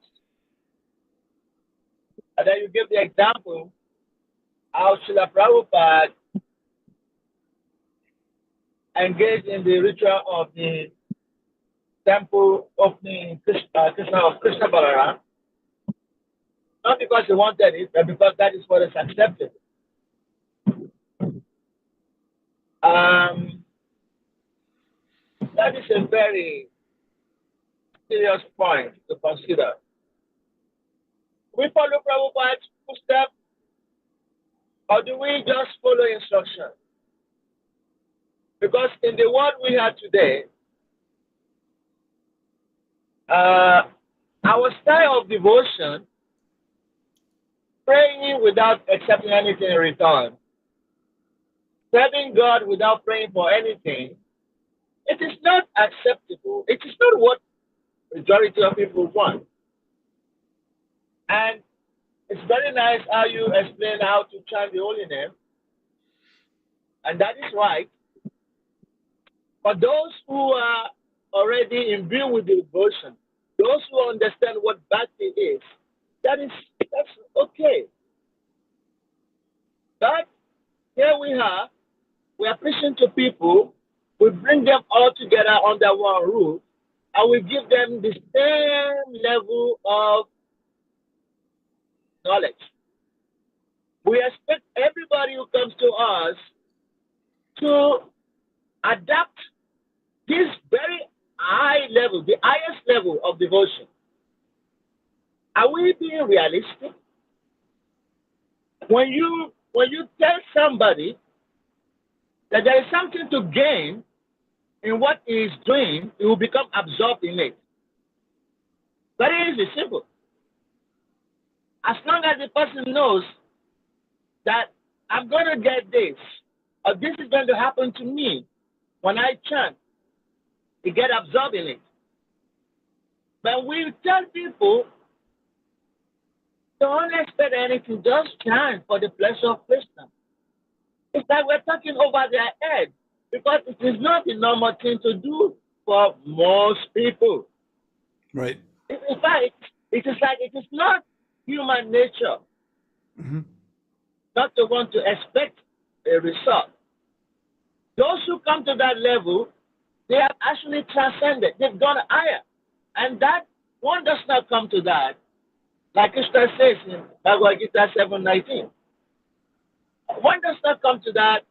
And then you give the example how Srila Prabhupada engaged in the ritual of the temple opening Krishna of Krishna Balaram, not because he wanted it, but because that is what is accepted. That is a very serious point to consider. We follow Prabhupada's footsteps, or do we just follow instruction? Because in the world we have today, our style of devotion, praying without accepting anything in return, serving God without praying for anything, it is not acceptable. It is not what majority of people want. And it's very nice how you explain how to chant the holy name, and that is right. For those who are already imbued with the devotion, those who understand what bhakti is, that's okay. But here we are preaching to people, we bring them all together under one roof, and we give them the same level of knowledge. We expect everybody who comes to us to adapt this very high level, the highest level of devotion. Are we being realistic? When you tell somebody that there is something to gain in what he is doing, he will become absorbed in it. Very easy, simple. As long as the person knows that I'm going to get this, or this is going to happen to me when I chant, he get absorbed in it. But we tell people, don't expect anything, just chant for the pleasure of Krishna. It's like we're talking over their head, because it is not the normal thing to do for most people. Right. In fact, it is like it is not human nature not to want to expect a result. Those who come to that level, they have actually transcended. They've gone higher. And that one does not come to that, like Krishna says in Bhagavad Gita 7:19. One does not come to that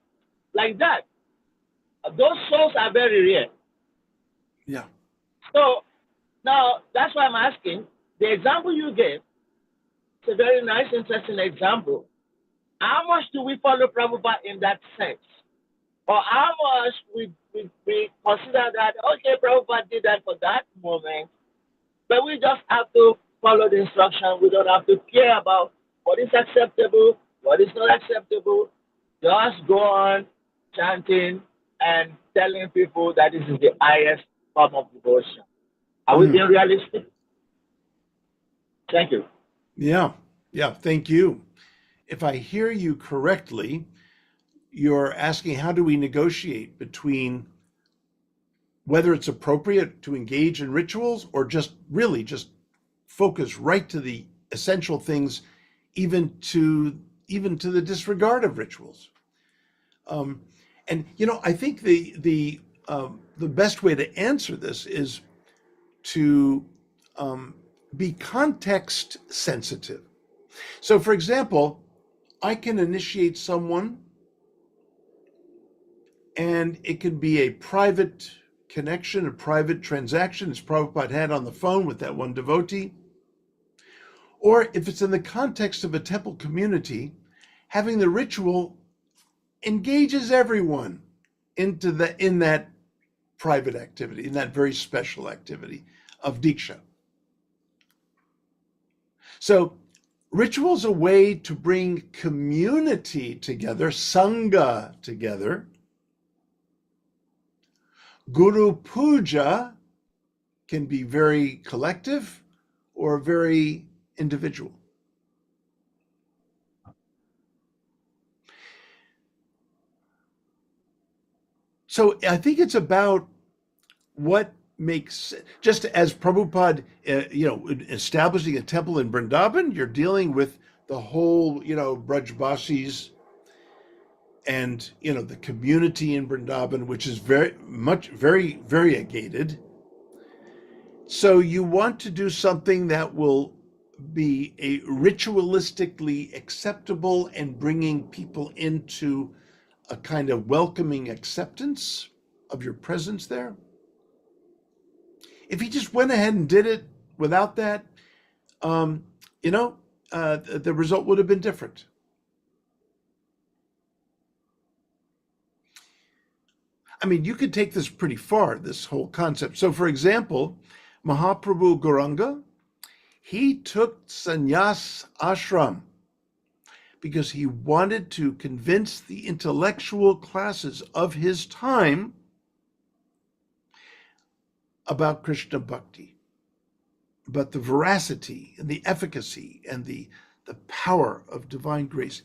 like that. Those souls are very rare. Yeah. So now that's why I'm asking, the example you gave, it's a very nice, interesting example. How much do we follow Prabhupada in that sense? Or how much we consider that, okay, Prabhupada did that for that moment, but we just have to follow the instruction. We don't have to care about what is acceptable, what is not acceptable. Just go on chanting and telling people that this is the highest form of devotion. Are we being realistic? Thank you. Yeah. Yeah. Thank you. If I hear you correctly, you're asking how do we negotiate between whether it's appropriate to engage in rituals or just really just focus right to the essential things, even to the disregard of rituals. And I think the best way to answer this is to be context sensitive. So, for example, I can initiate someone, and it can be a private connection, a private transaction, as Prabhupada had on the phone with that one devotee. Or if it's in the context of a temple community, having the ritual engages everyone in that private activity, in that very special activity of Diksha. So ritual is a way to bring community together, Sangha together. Guru Puja can be very collective or very individual. So I think it's about what makes, just as Prabhupada, establishing a temple in Vrindavan, you're dealing with the whole, Brajbasis and, the community in Vrindavan, which is very variegated. So you want to do something that will be a ritualistically acceptable and bringing people into a kind of welcoming acceptance of your presence there. If he just went ahead and did it without that, the result would have been different. I mean, you could take this pretty far, this whole concept. So, for example, Mahaprabhu Gauranga, he took sannyas ashram because he wanted to convince the intellectual classes of his time about Krishna Bhakti, about the veracity and the efficacy and the power of divine grace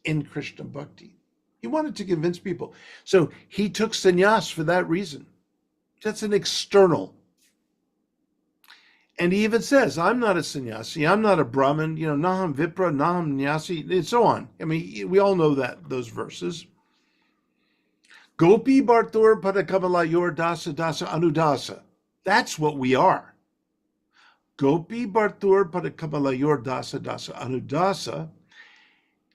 in Krishna Bhakti. He wanted to convince people. So he took sannyas for that reason. That's an external. And he even says, I'm not a sannyasi, I'm not a Brahmin, naham vipra, naham nyasi, and so on. I mean, we all know those verses. Gopi Bhartur Padakamalayur Dasa Dasa Anudasa. That's what we are. Gopi Bhartur Padakamalayur Dasa Dasa Anudasa.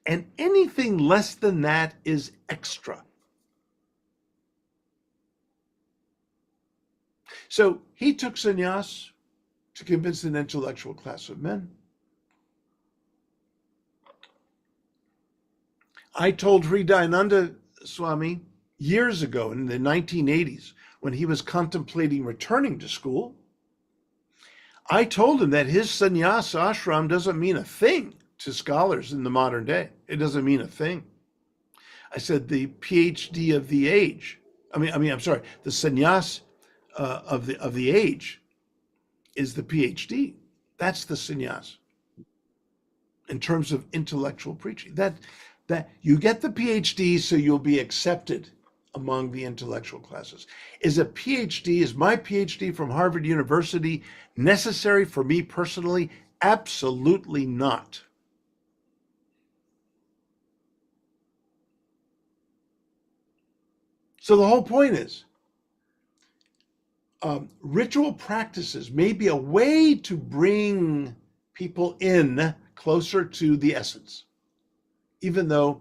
And anything less than that is extra. So he took sannyas to convince an intellectual class of men. I told Hridayananda Swami years ago in the 1980s, when he was contemplating returning to school, I told him that his sannyas ashram doesn't mean a thing to scholars in the modern day. It doesn't mean a thing. I said the PhD of the age, the sannyas of the age is the PhD. That's the sannyas in terms of intellectual preaching. That you get the PhD so you'll be accepted among the intellectual classes. Is my PhD from Harvard University necessary for me personally? Absolutely not. So the whole point is, ritual practices may be a way to bring people in closer to the essence, even though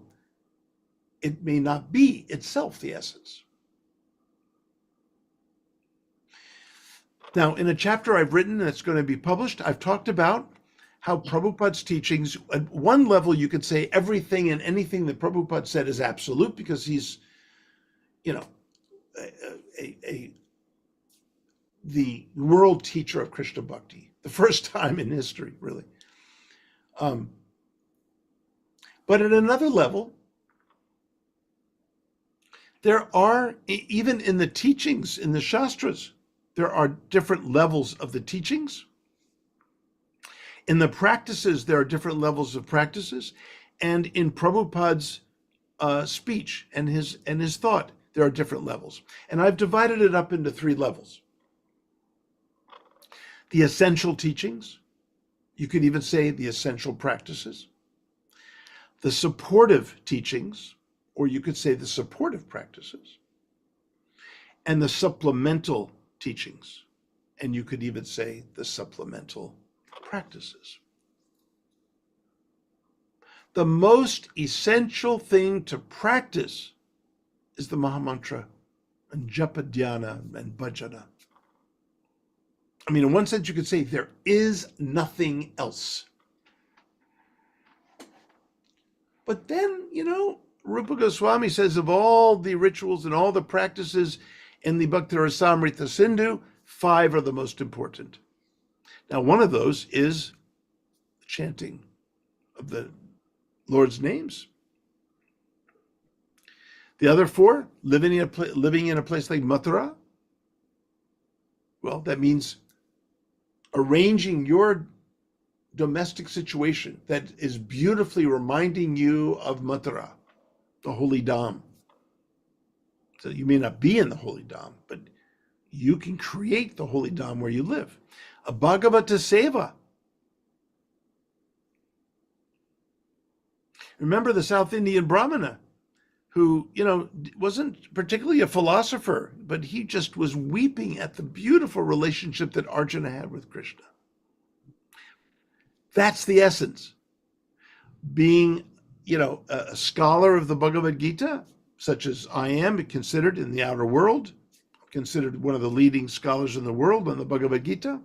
it may not be itself the essence. Now, in a chapter I've written that's going to be published, I've talked about how Prabhupada's teachings, at one level you could say everything and anything that Prabhupada said is absolute because he's, the world teacher of Krishna Bhakti, the first time in history, really. But at another level, there are, even in the teachings, in the Shastras, there are different levels of the teachings. In the practices, there are different levels of practices. And in Prabhupada's speech and his thought, there are different levels. And I've divided it up into 3 levels. The essential teachings, you could even say the essential practices. The supportive teachings, or you could say the supportive practices. And the supplemental teachings, and you could even say the supplemental practices. The most essential thing to practice is the Mahamantra and Japa Dhyana and Bhajana. I mean, in one sense, you could say there is nothing else. But then, Rupa Goswami says of all the rituals and all the practices in the Bhakti Rasamrita Sindhu, 5 are the most important. Now, one of those is chanting of the Lord's names. The other 4, living in a place like Mathura. Well, that means arranging your domestic situation that is beautifully reminding you of Mathura, the holy Dham. So you may not be in the holy Dham, but you can create the holy Dham where you live. A Bhagavata Seva. Remember the South Indian Brahmana who, wasn't particularly a philosopher, but he just was weeping at the beautiful relationship that Arjuna had with Krishna. That's the essence. Being, a scholar of the Bhagavad Gita, such as I am, considered in the outer world, considered one of the leading scholars in the world on the Bhagavad Gita.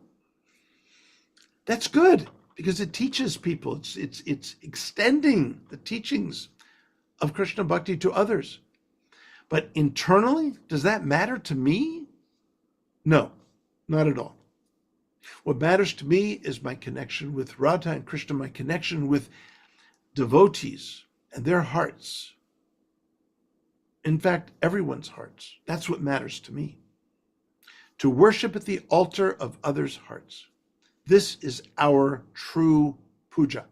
That's good because it teaches people. It's extending the teachings of Krishna Bhakti to others. But internally, does that matter to me? No, not at all. What matters to me is my connection with Radha and Krishna, my connection with devotees and their hearts. In fact, everyone's hearts. That's what matters to me. To worship at the altar of others' hearts. This is our true puja.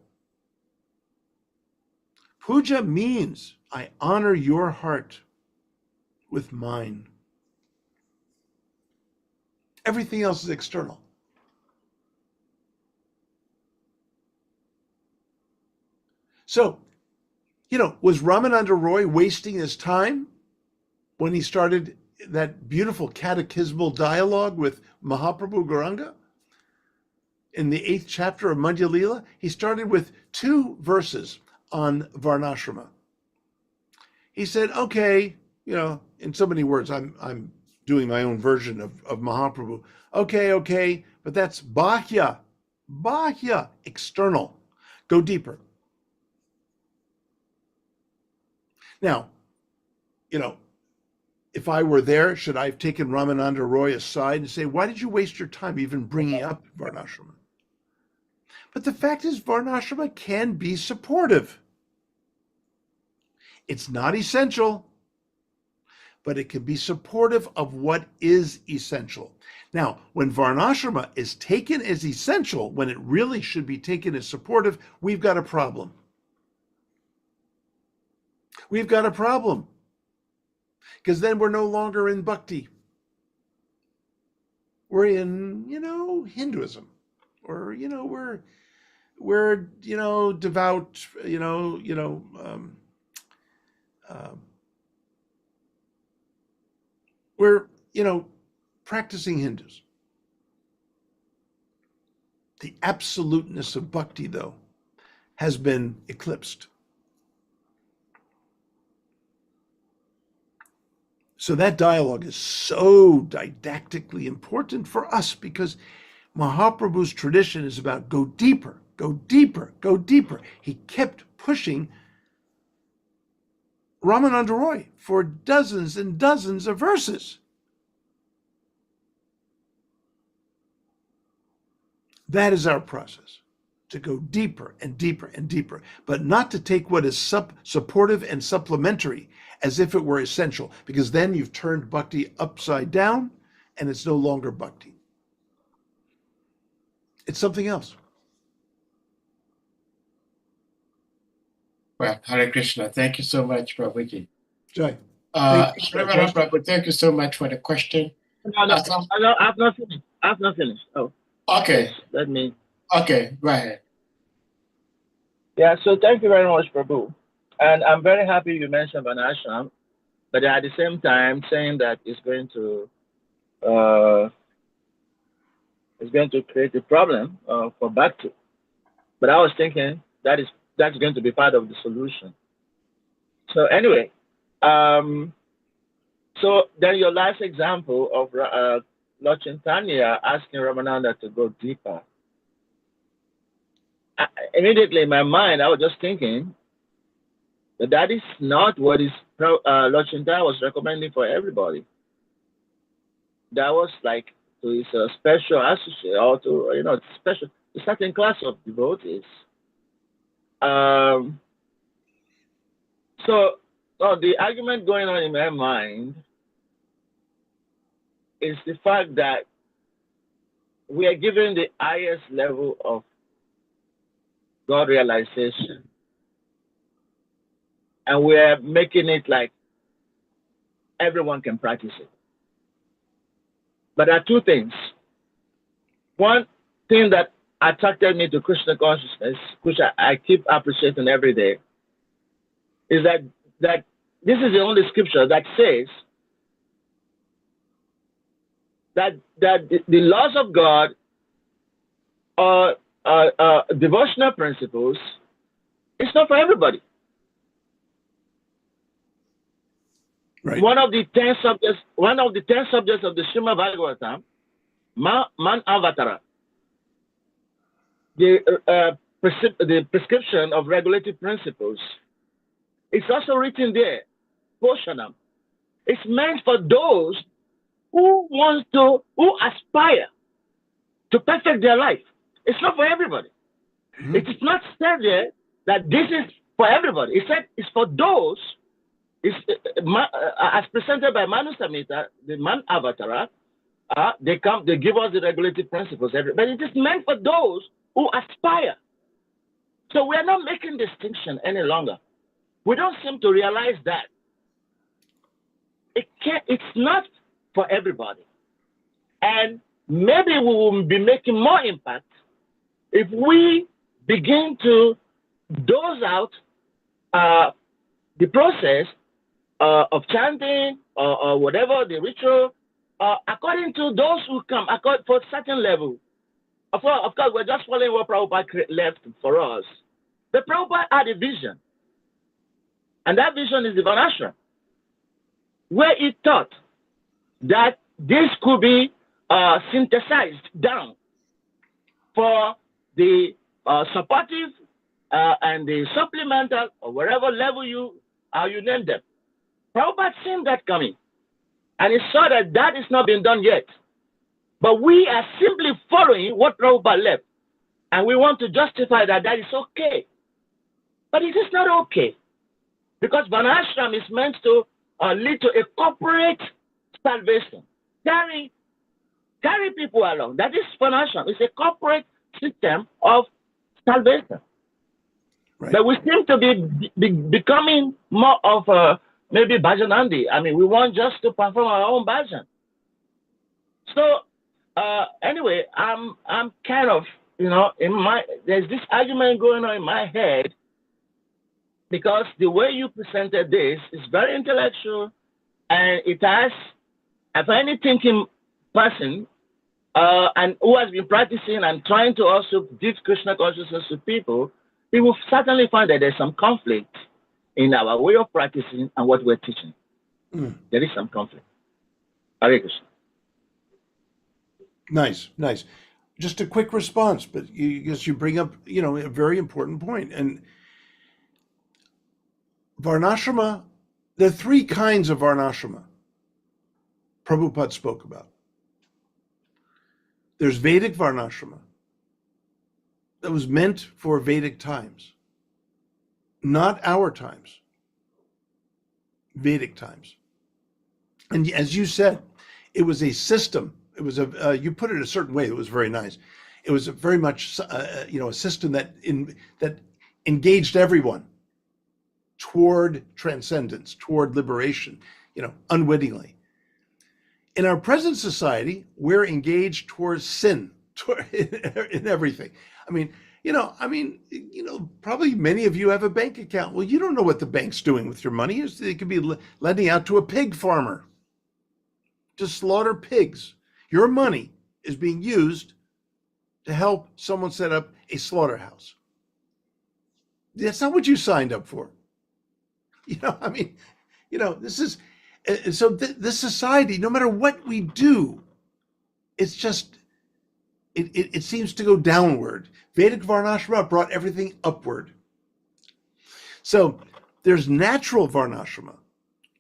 Puja means I honor your heart with mine. Everything else is external. So, was Ramananda Roy wasting his time when he started that beautiful catechismal dialogue with Mahaprabhu Gauranga? In the 8th chapter of Madhya Lila, he started with 2 verses on Varnashrama. He said, okay, in so many words, I'm doing my own version of Mahaprabhu. Okay, but that's bahya, external. Go deeper. Now, if I were there, should I have taken Ramananda Roy aside and say, why did you waste your time even bringing up Varnashrama? But the fact is, Varnashrama can be supportive. It's not essential, but it can be supportive of what is essential. Now, when Varnashrama is taken as essential, when it really should be taken as supportive, we've got a problem. We've got a problem. Because then we're no longer in bhakti. We're in, Hinduism. Or, we're devout, we're, practicing Hindus. The absoluteness of bhakti, though, has been eclipsed. So that dialogue is so didactically important for us because Mahaprabhu's tradition is about go deeper, go deeper, go deeper. He kept pushing Ramananda Roy for dozens and dozens of verses. That is our process, to go deeper and deeper and deeper, but not to take what is supportive and supplementary as if it were essential, because then you've turned bhakti upside down and it's no longer bhakti. It's something else. Well, Hare Krishna. Thank you so much, Prabhuji. Jai. Reverend Prabhu, thank you so much for the question. No, I've not finished. Oh. Okay. Let me. Okay, go ahead. Yeah, so thank you very much, Prabhu. And I'm very happy you mentioned Vanashram, but at the same time saying that it's going to is going to create a problem for back to. But I was thinking that's going to be part of the solution. So anyway, so then your last example of Lord Chaitanya asking Ramananda to go deeper. Immediately in my mind, I was just thinking that is not what Lord Chaitanya was recommending for everybody. That was like to his special associate or to special a certain class of devotees. So the argument going on in my mind is the fact that we are given the highest level of God realization, and we are making it like everyone can practice it. But there are two things. One thing that attracted me to Krishna consciousness, which I keep appreciating every day, is that this is the only scripture that says that the laws of God or devotional principles, it's not for everybody. Right. One of the 10 subjects of the Srimad Bhagavatam, Man Avatara, the prescription of regulative principles, it's also written there, Poshanam. It's meant for those who aspire to perfect their life. It's not for everybody. Mm-hmm. It is not said there that this is for everybody. It said it's for those. As presented by Manu Samhita, the Man Avatara, they give us the regulative principles, but it is meant for those who aspire. So we are not making distinction any longer. We don't seem to realize that it's not for everybody. And maybe we will be making more impact if we begin to dose out the process of chanting or whatever the ritual, according to those who come, for a certain level. Of course, we're just following what Prabhupada left for us. But Prabhupada had a vision. And that vision is the Varnashram, where he thought that this could be synthesized down for the supportive and the supplemental, or whatever level you name them. Prabhupada seen that coming, and he saw that is not been done yet. But we are simply following what Prabhupada left, and we want to justify that is okay. But it is not okay, because Varnashram is meant to lead to a corporate salvation. Carry people along. That is Varnashram. It's a corporate system of salvation. Right. But we seem to be becoming more of maybe bhajanandi. I mean, we want just to perform our own bhajan. So anyway, I'm kind of, there's this argument going on in my head, because the way you presented this is very intellectual, and it has, for any thinking person and who has been practicing and trying to also give Krishna consciousness to people, he will certainly find that there's some conflict in our way of practicing and what we're teaching. There is some conflict. Hare Krishna. Nice. Just a quick response, but you bring up, a very important point. And Varnashrama, there are three kinds of Varnashrama Prabhupada spoke about. There's Vedic Varnashrama that was meant for Vedic times, not our times, Vedic times. And as you said, it was a system. It was you put it a certain way that was very nice. It was very much, a system that engaged everyone toward transcendence, toward liberation, unwittingly. In our present society, we're engaged towards sin, in everything. Probably many of you have a bank account. Well, you don't know what the bank's doing with your money. It could be lending out to a pig farmer to slaughter pigs. Your money is being used to help someone set up a slaughterhouse. That's not what you signed up for. I mean, this is, so this society, no matter what we do, it's just, it seems to go downward. Vedic Varnashrama brought everything upward. So there's natural Varnashrama.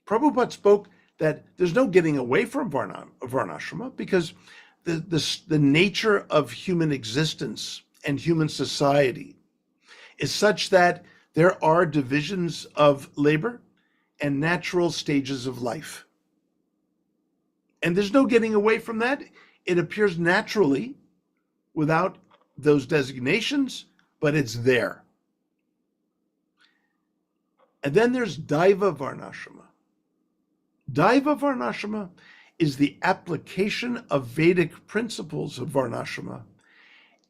Prabhupada spoke that there's no getting away from Varnashrama because the nature of human existence and human society is such that there are divisions of labor and natural stages of life. And there's no getting away from that. It appears naturally without those designations, but it's there. And then there's Daiva Varnashrama. Daiva Varnashrama is the application of Vedic principles of Varnashrama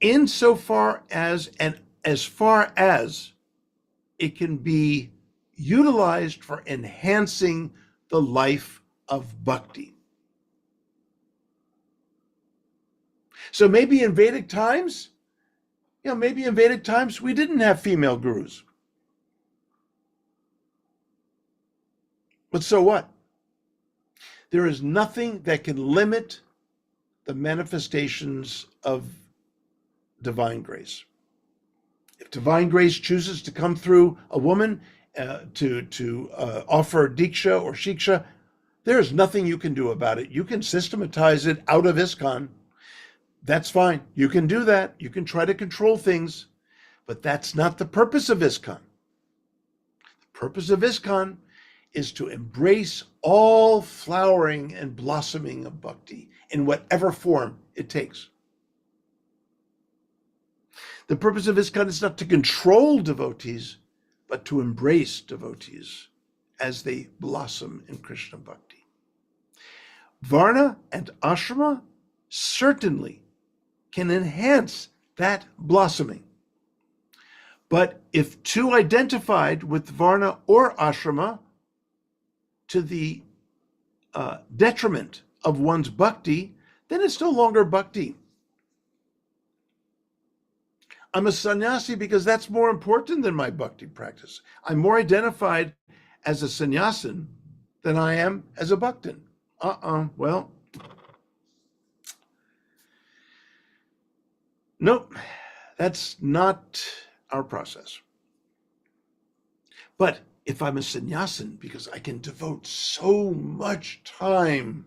insofar as and as far as it can be utilized for enhancing the life of bhakti. So maybe in Vedic times, we didn't have female gurus. But so what? There is nothing that can limit the manifestations of divine grace. If divine grace chooses to come through a woman to offer diksha or shiksha, there is nothing you can do about it. You can systematize it out of ISKCON. That's fine. You can do that. You can try to control things, but that's not the purpose of ISKCON. The purpose of ISKCON is to embrace all flowering and blossoming of bhakti in whatever form it takes. The purpose of ISKCON is not to control devotees, but to embrace devotees as they blossom in Krishna bhakti. Varna and ashrama certainly can enhance that blossoming. But if two identified with Varna or ashrama to the detriment of one's bhakti, then it's no longer bhakti. I'm a sannyasi because that's more important than my bhakti practice. I'm more identified as a sannyasin than I am as a bhaktin. Well, nope, that's not our process. But if I'm a sannyasin, because I can devote so much time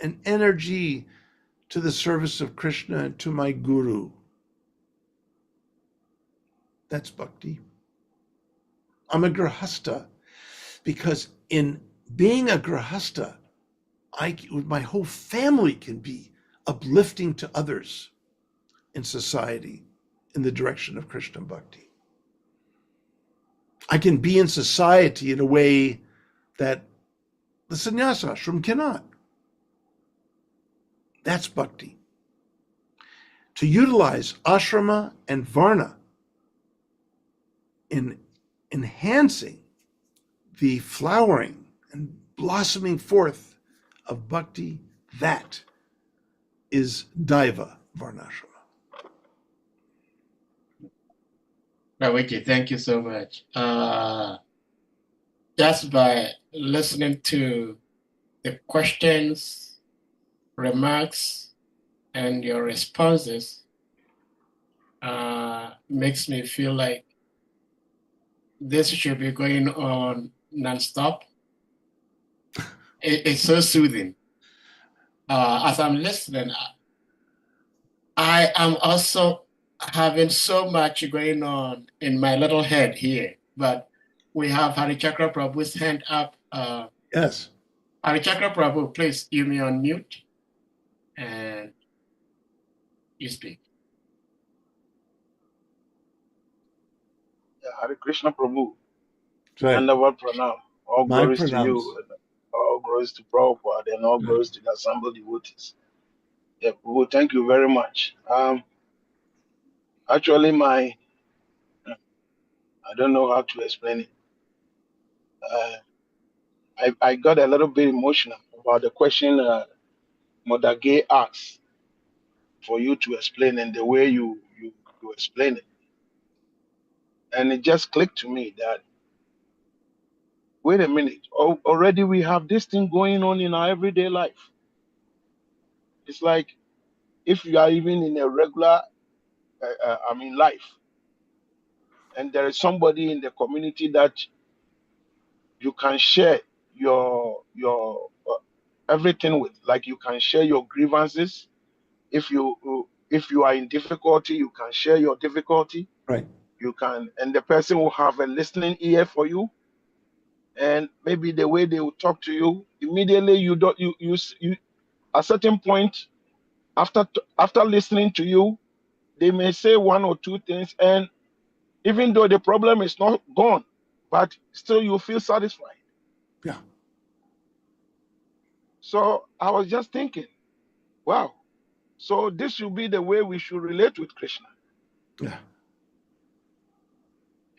and energy to the service of Krishna and to my guru, that's bhakti. I'm a grahasta because in being a grahasta, my whole family can be uplifting to others in society in the direction of Krishna bhakti. I can be in society in a way that the sannyasa ashram cannot. That's bhakti. To utilize ashrama and varna in enhancing the flowering and blossoming forth of bhakti, that is Daiva Varnashrama. Rawiki, thank you so much. Just by listening to the questions, remarks, and your responses, makes me feel like this should be going on nonstop. It's so soothing. As I'm listening, I am also having so much going on in my little head here, but we have Harichakra Prabhu's hand up. Yes. Harichakra Prabhu, please, you may unmute and you speak. Hare Krishna Prabhu. Right. Wonderful pranam. All My glories to pranams. you. And all glories to Prabhupada and all glories to the assembled devotees. Yeah, Prabhu, thank you very much. Actually, I don't know how to explain it. I got a little bit emotional about the question Mother Gay asked. for you to explain in the way you explain it. And it just clicked to me that, wait a minute, already we have this thing going on in our everyday life. It's like if you are even in a regular, life, and there is somebody in the community that you can share your everything with, like you can share your grievances. If you are in difficulty, you can share your difficulty. Right. You can, and the person will have a listening ear for you. And maybe the way they will talk to you immediately, you don't you at certain point, after listening to you, they may say one or two things, and even though the problem is not gone, but still you feel satisfied. Yeah. So I was just thinking, wow, so this should be the way we should relate with Krishna. Yeah.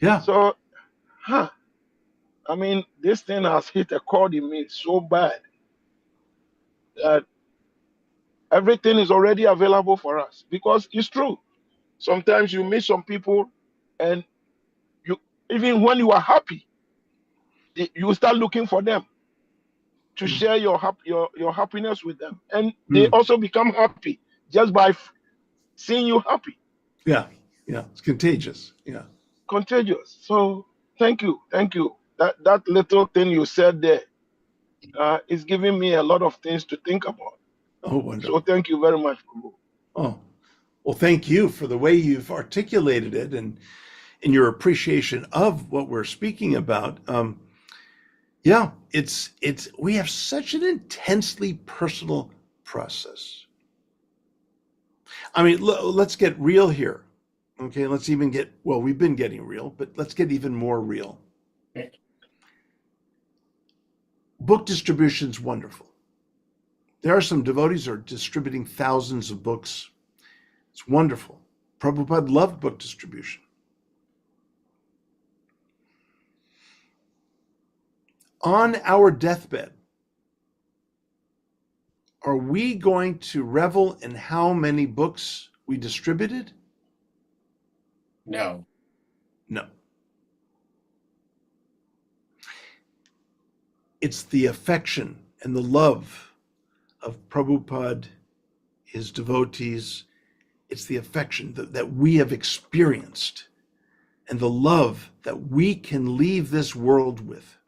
Yeah. So, this thing has hit a chord in me so bad that everything is already available for us. Because it's true. Sometimes you meet some people, and you, even when you are happy, you start looking for them to share your happiness with them, and they also become happy just by seeing you happy. Yeah. Yeah. It's contagious. Yeah. Contagious. So thank you. That little thing you said there is giving me a lot of things to think about. Oh, wonderful. So thank you very much, Prabhu. Oh, well, thank you for the way you've articulated it and in your appreciation of what we're speaking about. Yeah, it's we have such an intensely personal process. I mean, let's get real here. Okay, let's even get, well, we've been getting real, but let's get even more real. Book distribution's wonderful. There are some devotees who are distributing thousands of books. It's wonderful. Prabhupada loved book distribution. On our deathbed, are we going to revel in how many books we distributed? No. No. It's the affection and the love of Prabhupada, his devotees. It's the affection that we have experienced and the love that we can leave this world with.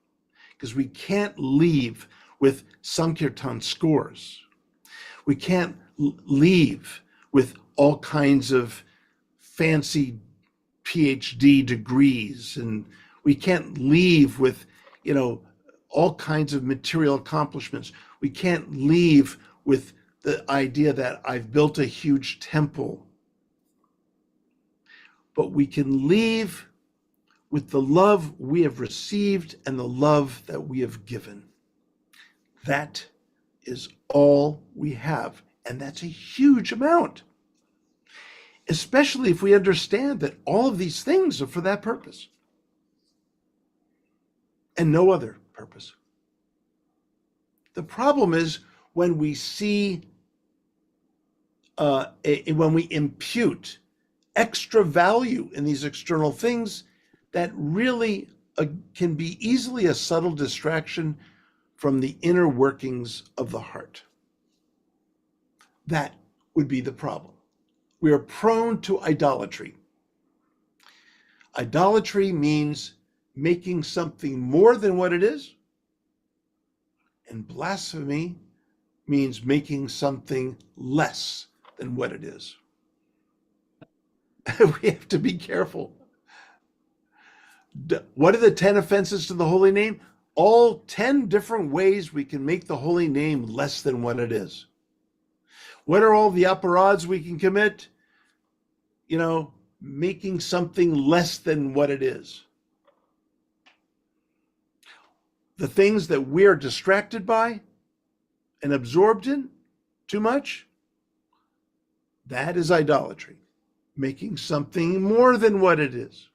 Because we can't leave with Sankirtan scores. We can't leave with all kinds of fancy PhD degrees, and we can't leave with, all kinds of material accomplishments. We can't leave with the idea that I've built a huge temple. But we can leave with the love we have received and the love that we have given. That is all we have. And that's a huge amount, especially if we understand that all of these things are for that purpose and no other purpose. The problem is when we see, when we impute extra value in these external things that really can be easily a subtle distraction from the inner workings of the heart. That would be the problem. We are prone to idolatry. Idolatry means making something more than what it is, and blasphemy means making something less than what it is. We have to be careful. What are the 10 offenses to the holy name? All 10 different ways we can make the holy name less than what it is. What are all the aparadhs we can commit? Making something less than what it is. The things that we're distracted by and absorbed in too much, that is idolatry. Making something more than what it is.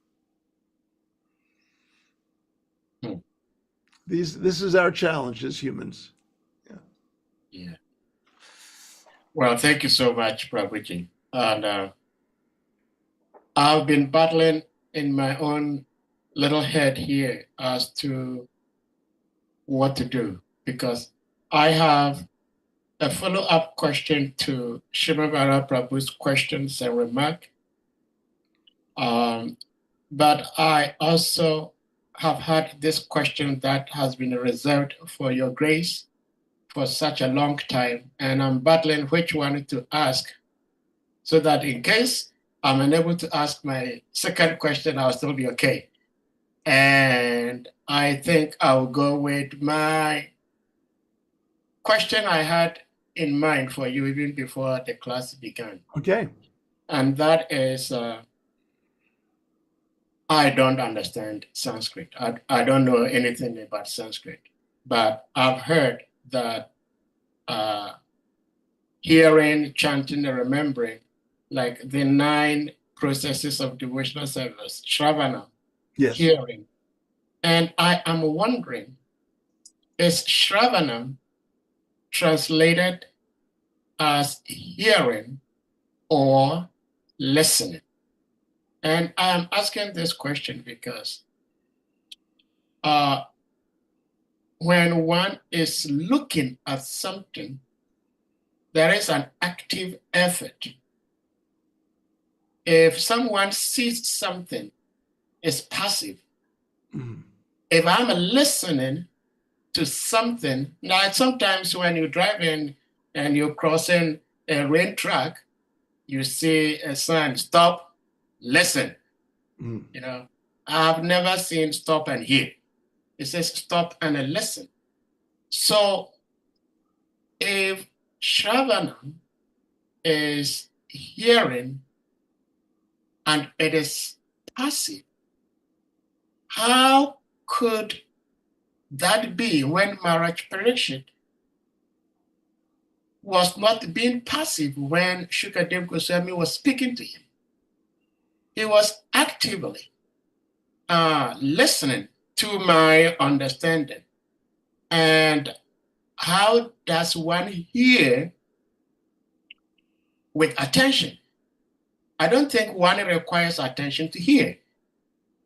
This is our challenge as humans. Yeah. Well, thank you so much, Prabhuji. And I've been battling in my own little head here as to what to do, because I have a follow-up question to Shimabara Prabhu's questions and remark. But I also have had this question that has been reserved for your grace for such a long time, and I'm battling which one to ask, so that in case I'm unable to ask my second question, I'll still be okay. And I think I'll go with my question I had in mind for you even before the class began. Okay. And that is, I don't understand Sanskrit. I don't know anything about Sanskrit, but I've heard that hearing, chanting, and remembering, like the 9 processes of devotional service, Shravana, Yes. hearing. And I am wondering, is Shravana translated as hearing or listening? And I am asking this question because when one is looking at something, there is an active effort. If someone sees something, it's passive. Mhm. If I'm listening to something, now sometimes when you're driving and you're crossing a rail track, you see a sign, stop, listen. Mhm. You know, I've never seen stop and hear. It says stop and listen. So if Shravana is hearing and it is passive, how could that be when Maharaj Parikshit was not being passive when Shukadev Goswami was speaking to him? He was actively listening to my understanding. And how does one hear with attention? I don't think one requires attention to hear.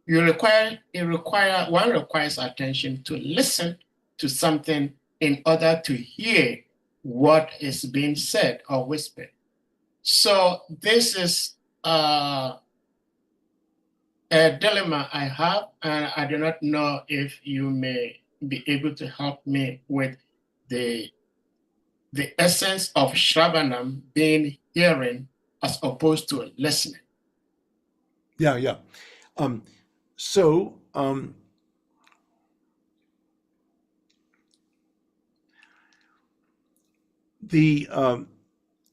One requires attention to listen to something in order to hear what is being said or whispered. So this is a dilemma I have, and I do not know if you may be able to help me with the essence of Shravanam being hearing as opposed to listening. Yeah. So the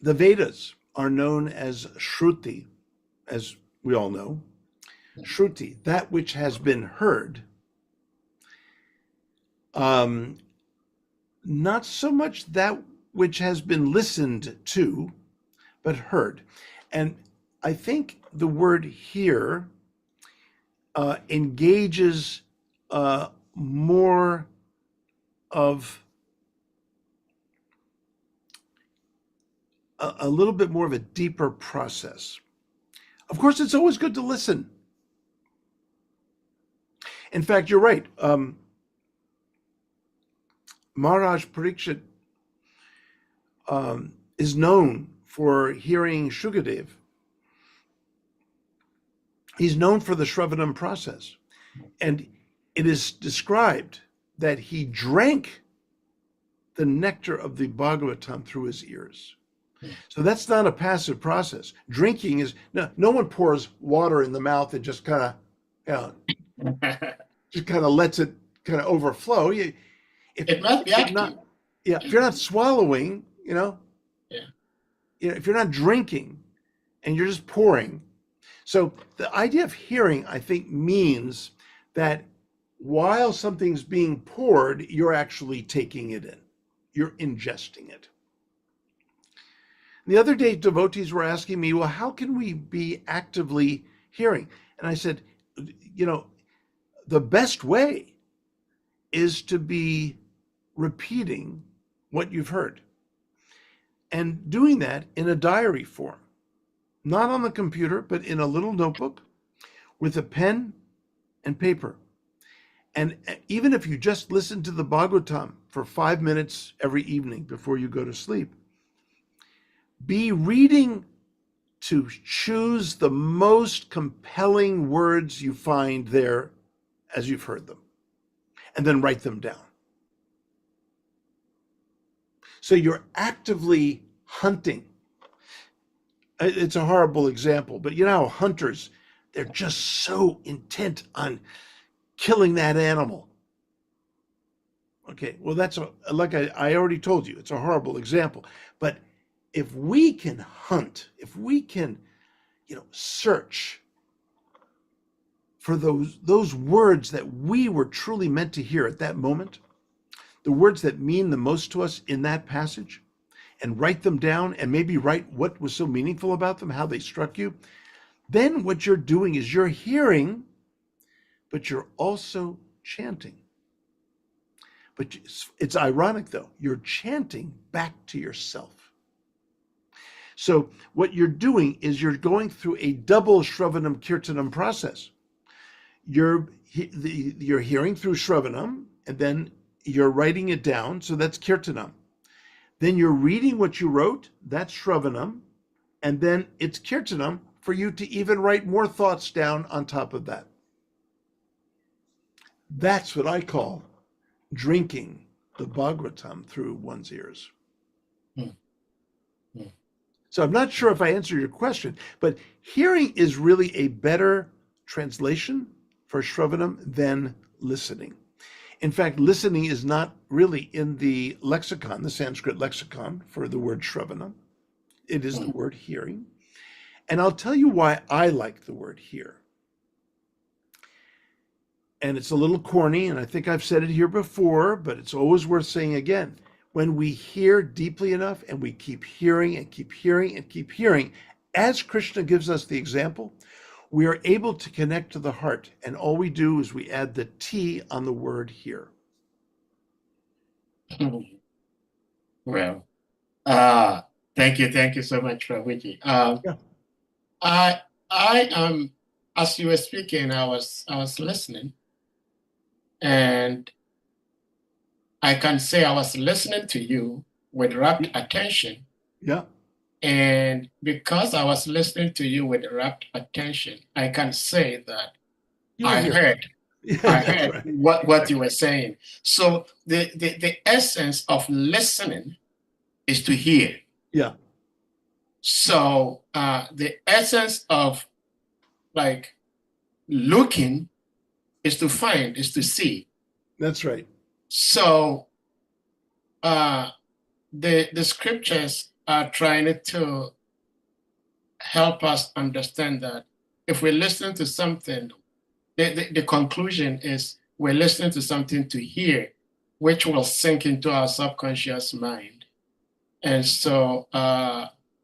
Vedas are known as Shruti, as we all know. Shruti, that which has been heard. Not so much that which has been listened to, but heard. And I think the word here engages more of a little bit more of a deeper process. Of course, it's always good to listen. In fact, you're right. Maharaj Parikshit is known for hearing Shukadev. He's known for the Shravanam process. And it is described that he drank the nectar of the Bhagavatam through his ears. So that's not a passive process. Drinking is, no one pours water in the mouth and just kind of, lets it kind of overflow. It must be active. If you're not swallowing, if you're not drinking and you're just pouring. So the idea of hearing, I think, means that while something's being poured, you're actually taking it in. You're ingesting it. The other day, devotees were asking me, well, how can we be actively hearing? And I said, the best way is to be repeating what you've heard. and doing that in a diary form, not on the computer, but in a little notebook with a pen and paper. And even if you just listen to the Bhagavatam for 5 minutes every evening before you go to sleep, be reading to choose the most compelling words you find there as you've heard them, and then write them down. So you're actively hunting. It's a horrible example, but you know how hunters, they're just so intent on killing that animal. Okay, well, that's like I already told you, it's a horrible example. But if we can hunt, if we can, search for those words that we were truly meant to hear at that moment, the words that mean the most to us in that passage, and write them down, and maybe write what was so meaningful about them, how they struck you, then what you're doing is you're hearing, but you're also chanting. But it's ironic, though. You're chanting back to yourself. So what you're doing is you're going through a double Shravanam Kirtanam process. You're hearing through Shravanam, and then you're writing it down, so that's Kirtanam. Then you're reading what you wrote, that's Shravanam, and then it's Kirtanam for you to even write more thoughts down on top of that. That's what I call drinking the Bhagavatam through one's ears. So I'm not sure if I answered your question, but hearing is really a better translation for Shravanam than listening. In fact, listening is not really in the lexicon, the Sanskrit lexicon for the word Shravanam. It is the word hearing. And I'll tell you why I like the word hear. And it's a little corny, and I think I've said it here before, but it's always worth saying again. When we hear deeply enough and we keep hearing and keep hearing and keep hearing, as Krishna gives us the example, we are able to connect to the heart. And all we do is we add the T on the word hear. Well, thank you so much, Prabhuji. Yeah. I as you were speaking, I was listening, and I can say I was listening to you with rapt attention. Yeah. And because I was listening to you with rapt attention, I can say that I heard Right. what you were saying. So the essence of listening is to hear. Yeah. So the essence of like looking is to find, is to see. That's right. So the scriptures are trying to help us understand that if we're listening to something, the conclusion is we're listening to something to hear, which will sink into our subconscious mind. And so,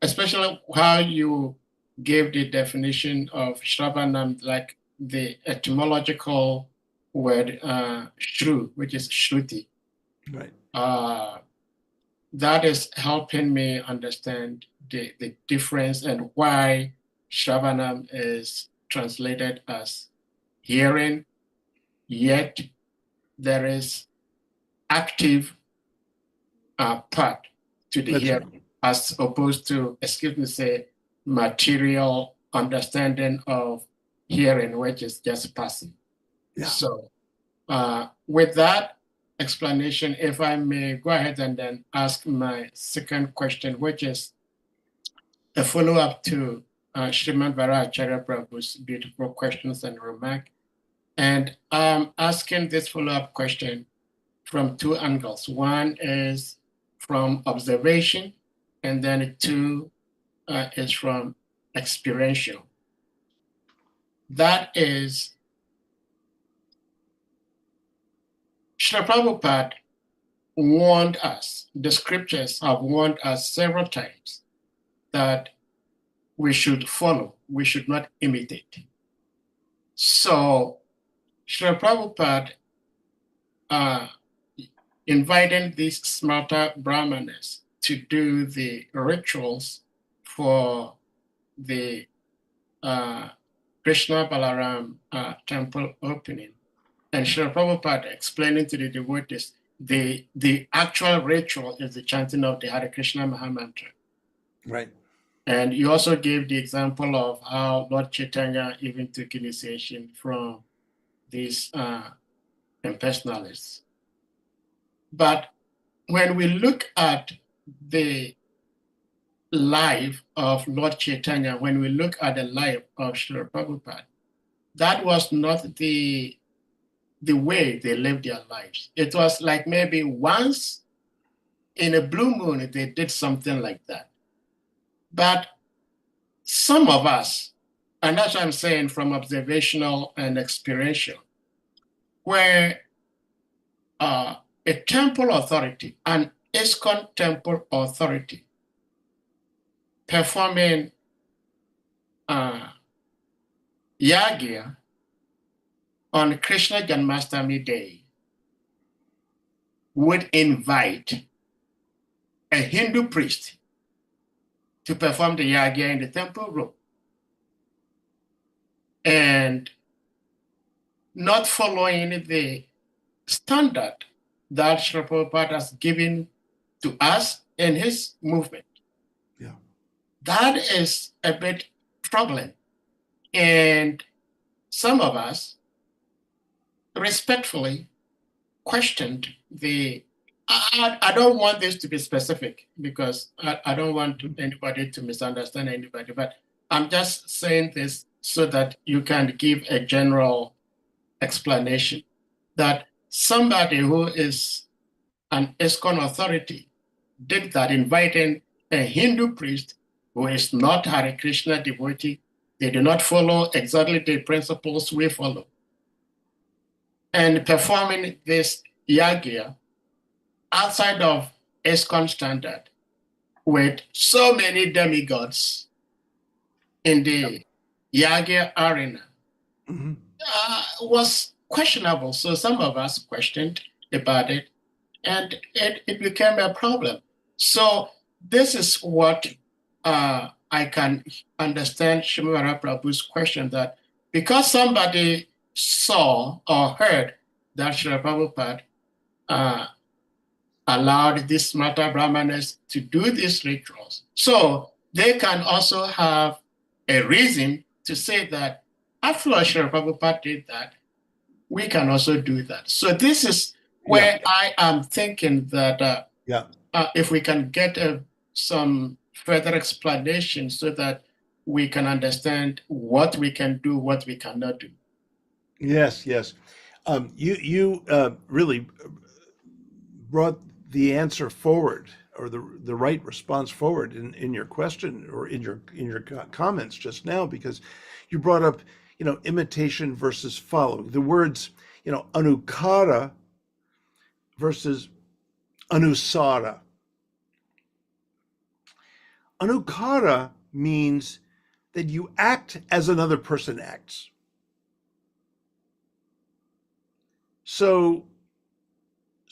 especially how you gave the definition of Shravanam, like the etymological word shru, which is shruti. Right. That is helping me understand the difference and why Shravanam is translated as hearing, yet there is active part to the hearing, right, as opposed to, material understanding of hearing, which is just passive. Yeah. So with that explanation, if I may go ahead and then ask my second question, which is a follow-up to Srimad Varacharya Prabhu's beautiful questions and remark. And I'm asking this follow-up question from two angles. One is from observation, and then two is from experiential. That is, Srila Prabhupada warned us, the scriptures have warned us several times that we should follow, we should not imitate. So Srila Prabhupada inviting these smarter brahmanas to do the rituals for the Krishna Balaram temple opening. And Srila Prabhupada explaining to the devotees, the actual ritual is the chanting of the Hare Krishna Mahamantra. Right. And you also gave the example of how Lord Chaitanya even took initiation from these impersonalists. But when we look at the life of Lord Chaitanya, when we look at the life of Srila Prabhupada, that was not the way they lived their lives. It was like maybe once in a blue moon, they did something like that. But some of us, and that's what I'm saying from observational and experiential, where a temple authority, an ISKCON temple authority, performing yagya on Krishna Janmashtami Day would invite a Hindu priest to perform the yagya in the temple room. And not following the standard that Srila Prabhupada has given to us in his movement. Yeah. That is a bit troubling. And some of us respectfully questioned I don't want this to be specific because I don't want anybody to misunderstand anybody, but I'm just saying this so that you can give a general explanation that somebody who is an ISKCON authority did that, inviting a Hindu priest who is not Hare Krishna devotee. They do not follow exactly the principles we follow, and performing this yagya outside of ISKCON standard with so many demigods in the yagya arena was questionable. So some of us questioned about it, and it became a problem. So this is what I can understand Shimara Prabhu's question, that because somebody saw or heard that Srila Prabhupada allowed these Mata Brahmanas to do these rituals, so they can also have a reason to say that after Srila Prabhupada did that, we can also do that. So this is where I am thinking that if we can get some further explanation so that we can understand what we can do, what we cannot do. Yes. You really brought the answer forward, or the right response forward in your question or in your comments just now, because you brought up imitation versus following. The words anukara versus anusara. Anukara means that you act as another person acts. So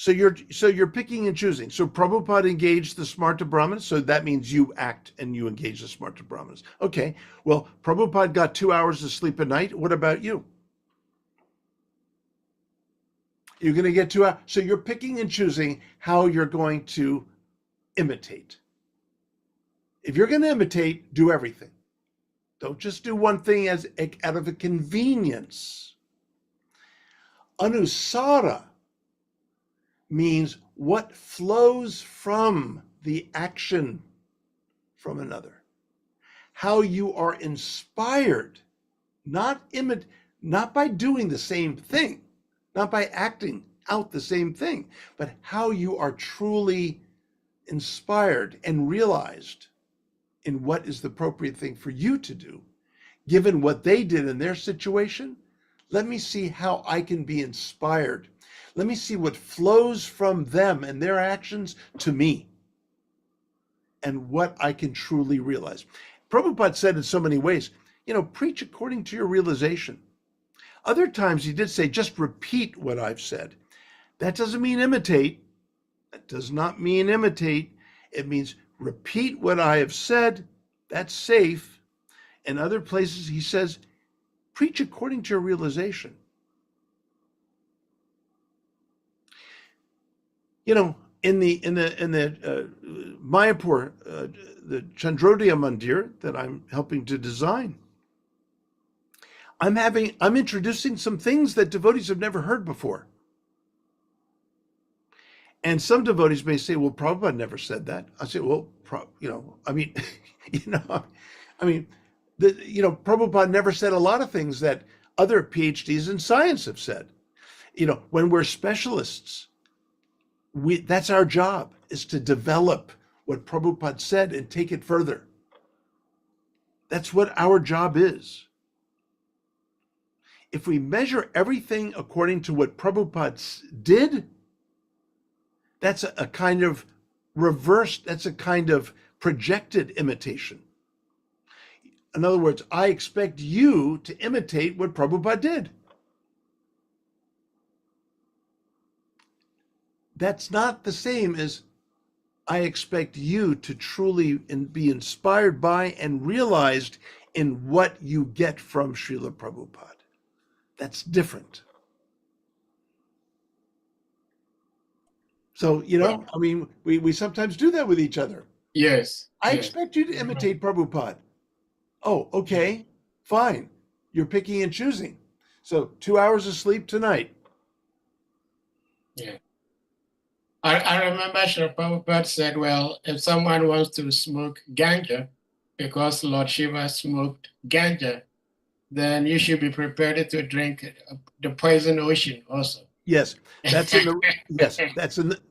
you're picking and choosing. So Prabhupada engaged the Smarta Brahmanas, so that means you act and you engage the Smarta Brahmanas. Okay, well, Prabhupada got 2 hours of sleep a night. What about you? You're going to get 2 hours. So you're picking and choosing how you're going to imitate. If you're going to imitate, do everything. Don't just do one thing out of a convenience. Anusara means what flows from the action from another. How you are inspired, not by doing the same thing, not by acting out the same thing, but how you are truly inspired and realized in what is the appropriate thing for you to do. Given what they did in their situation, let me see how I can be inspired. Let me see what flows from them and their actions to me, and what I can truly realize. Prabhupada said in so many ways, preach according to your realization. Other times he did say, just repeat what I've said. That doesn't mean imitate. That does not mean imitate. It means repeat what I have said. That's safe. In other places, he says, preach according to your realization. You know, in the Mayapur, the Chandrodaya Mandir that I'm helping to design, I'm introducing some things that devotees have never heard before. And some devotees may say, well, Prabhupada never said that. I say, well, Prabhupada never said a lot of things that other PhDs in science have said. When we're specialists, that's our job, is to develop what Prabhupada said and take it further. That's what our job is. If we measure everything according to what Prabhupada did, that's a kind of reversed, that's a kind of projected imitation. In other words, I expect you to imitate what Prabhupada did. That's not the same as I expect you to truly be inspired by and realized in what you get from Srila Prabhupada. That's different. So, we sometimes do that with each other. Yes. I expect you to imitate Prabhupada. Oh, okay, fine. You're picking and choosing. So 2 hours of sleep tonight. Yeah. I remember Srila Prabhupada said, well, if someone wants to smoke ganja, because Lord Shiva smoked ganja, then you should be prepared to drink the poison ocean also. Yes, that's in the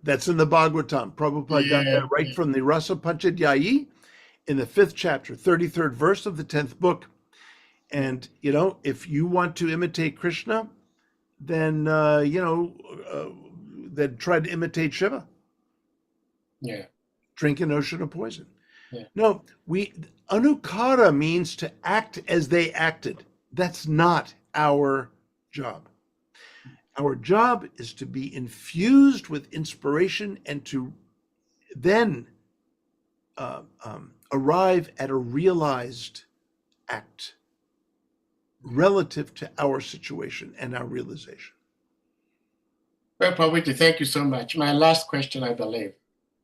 Bhagavatam. Prabhupada got that right from the Rasa Panchadhyayi in the 5th chapter, 33rd verse of the 10th book. And if you want to imitate Krishna, then then try to imitate Shiva. Yeah. Drink an ocean of poison. Yeah. No, anukara means to act as they acted. That's not our job. Our job is to be infused with inspiration and to then arrive at a realized act relative to our situation and our realization. Well, Prabhuji, thank you so much. My last question, I believe,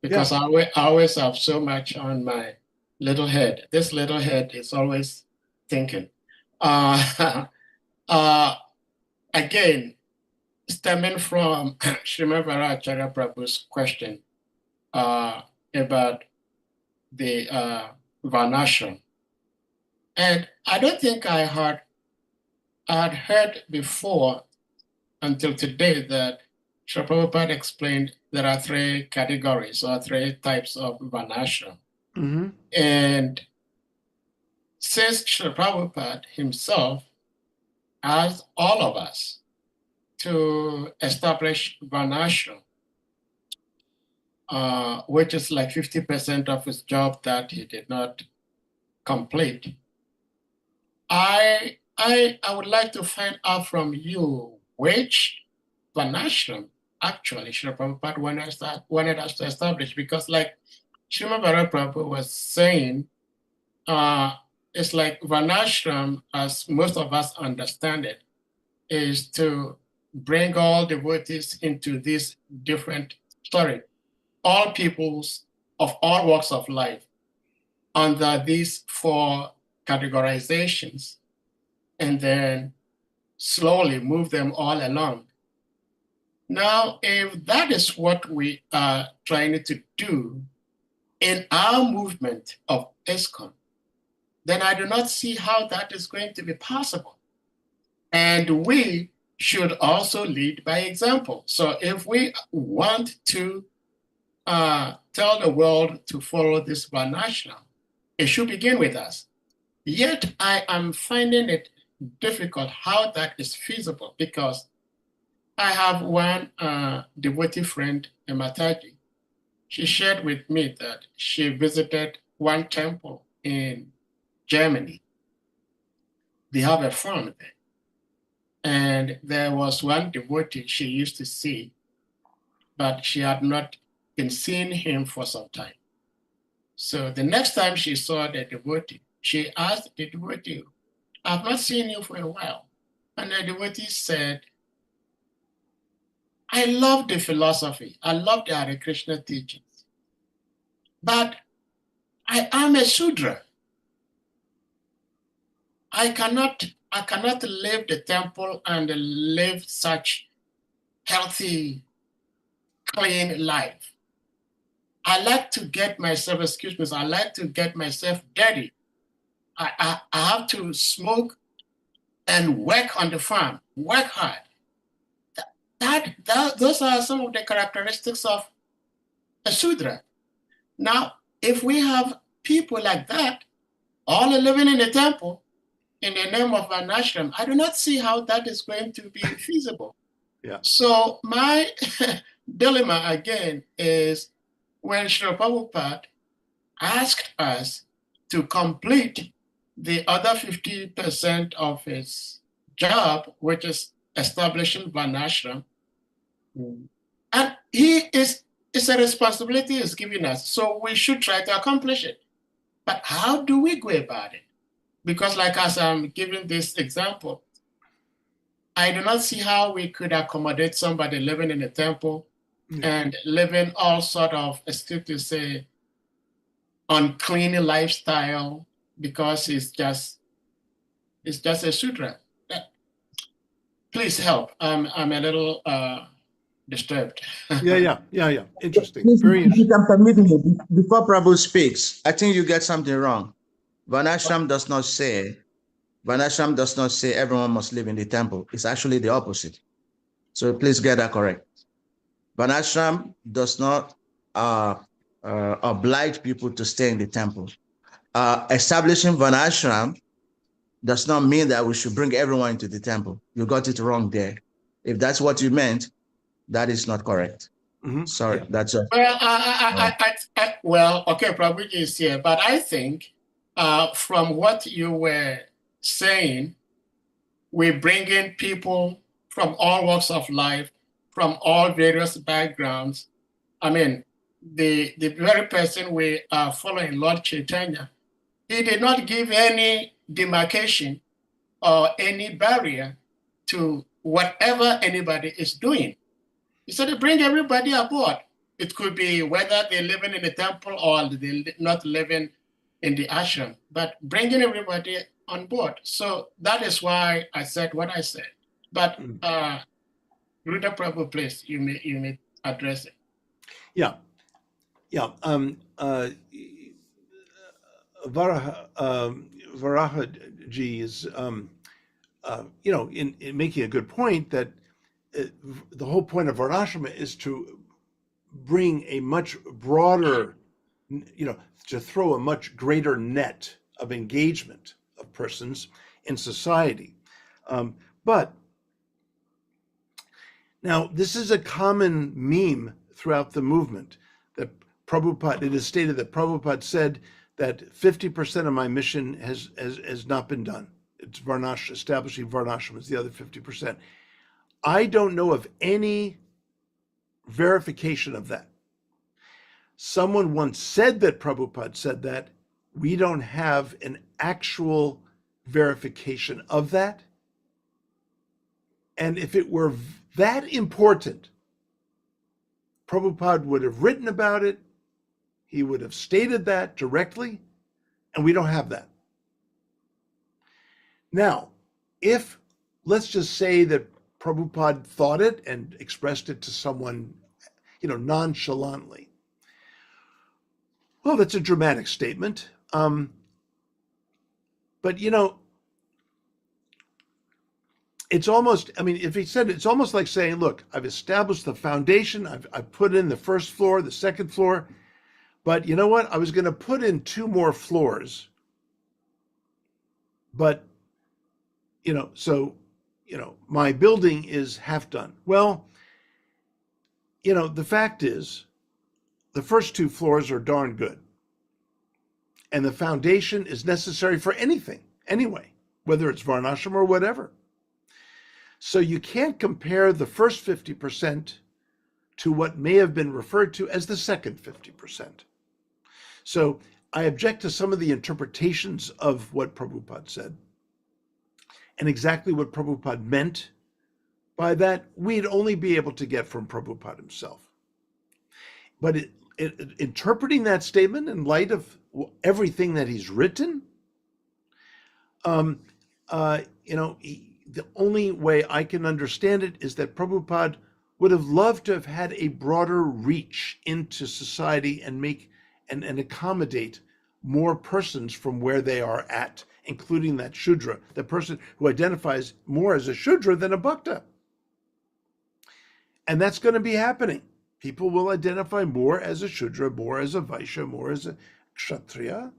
because I always have so much on my little head. This little head is always thinking. Again, stemming from Srimad Acharya Prabhu's question about the Varnashram. And I don't think I'd heard before until today that Srila Prabhupada explained there are 3 categories or 3 types of Varnashram. Mm-hmm. And since Srila Prabhupada himself asked all of us to establish Varnashram, which is like 50% of his job that he did not complete, I would like to find out from you which Varnashram actually Srila Prabhupada wanted us to establish, because like Srimad Prabhupada was saying, it's like Varnashram, as most of us understand it, is to bring all devotees into this all peoples of all walks of life under these 4 categorizations, and then slowly move them all along. Now, if that is what we are trying to do in our movement of ISKCON, then I do not see how that is going to be possible. And we should also lead by example. So if we want to tell the world to follow this Varnashram, it should begin with us. Yet I am finding it difficult how that is feasible, because I have one devotee friend, Mataji. She shared with me that she visited one temple in Germany. They have a farm there. And there was one devotee she used to see, but she had not been seeing him for some time. So the next time she saw the devotee, she asked the devotee, I've not seen you for a while. And the devotee said, I love the philosophy. I love the Hare Krishna teachings. But I am a Shudra. I cannot leave the temple and live such healthy, clean life. I like to get myself, I like to get myself dirty. I have to smoke and work on the farm, work hard. Those are some of the characteristics of a Shudra. Now, if we have people like that, all living in the temple in the name of an ashram, I do not see how that is going to be feasible. Yeah. So my dilemma again is when Srila Prabhupada asked us to complete the other 50% of his job, which is establishing Varnashram, and it's a responsibility he's giving us, so we should try to accomplish it. But how do we go about it? Because like as I'm giving this example, I do not see how we could accommodate somebody living in a temple and living all sort of, excuse to say, unclean lifestyle because it's just a sutra. Please help. I'm a little disturbed. Yeah. Interesting. Please, Very if you interesting. can permit me, before Prabhu speaks, I think you get something wrong. Varnashram does not say everyone must live in the temple. It's actually the opposite. So please get that correct. Varnashram does not oblige people to stay in the temple. Establishing Varnashram does not mean that we should bring everyone into the temple. You got it wrong there. If that's what you meant, that is not correct. Sorry, that's it. Well, okay, Prabhuji is here, but I think from what you were saying, we bring in people from all walks of life, from all various backgrounds. I mean, the very person we are following, Lord Chaitanya, he did not give any demarcation or any barrier to whatever anybody is doing. He said to bring everybody aboard. It could be whether they're living in the temple or they're not living in the ashram, but bringing everybody on board. So that is why I said what I said. But Ruda Prabhu, please, you may address it. Yeah. Varahaji is, in making a good point that the whole point of Varnashrama is to bring a much broader, to throw a much greater net of engagement of persons in society. But now this is a common meme throughout the movement that Prabhupada, it is stated that Prabhupada said that 50% of my mission has not been done. It's establishing Varnashram is the other 50%. I don't know of any verification of that. Someone once said that Prabhupada said that. We don't have an actual verification of that. And if it were that important, Prabhupada would have written about it. He would have stated that directly, and we don't have that. Now, if let's just say that Prabhupada thought it and expressed it to someone, nonchalantly. Well, that's a dramatic statement. But, it's almost, if he said it, it's almost like saying, look, I've established the foundation. I've put in the first floor, the second floor. But you know what? I was going to put in 2 more floors. But, my building is half done. Well, the fact is, the first 2 floors are darn good. And the foundation is necessary for anything, anyway, whether it's Varnashram or whatever. So you can't compare the first 50% to what may have been referred to as the second 50%. So I object to some of the interpretations of what Prabhupada said. And exactly what Prabhupada meant by that, we'd only be able to get from Prabhupada himself. But interpreting that statement in light of everything that he's written, the only way I can understand it is that Prabhupada would have loved to have had a broader reach into society and make and accommodate more persons from where they are at, including that Shudra, the person who identifies more as a Shudra than a Bhakta. And that's going to be happening. People will identify more as a Shudra, more as a Vaishya, more as a Kshatriya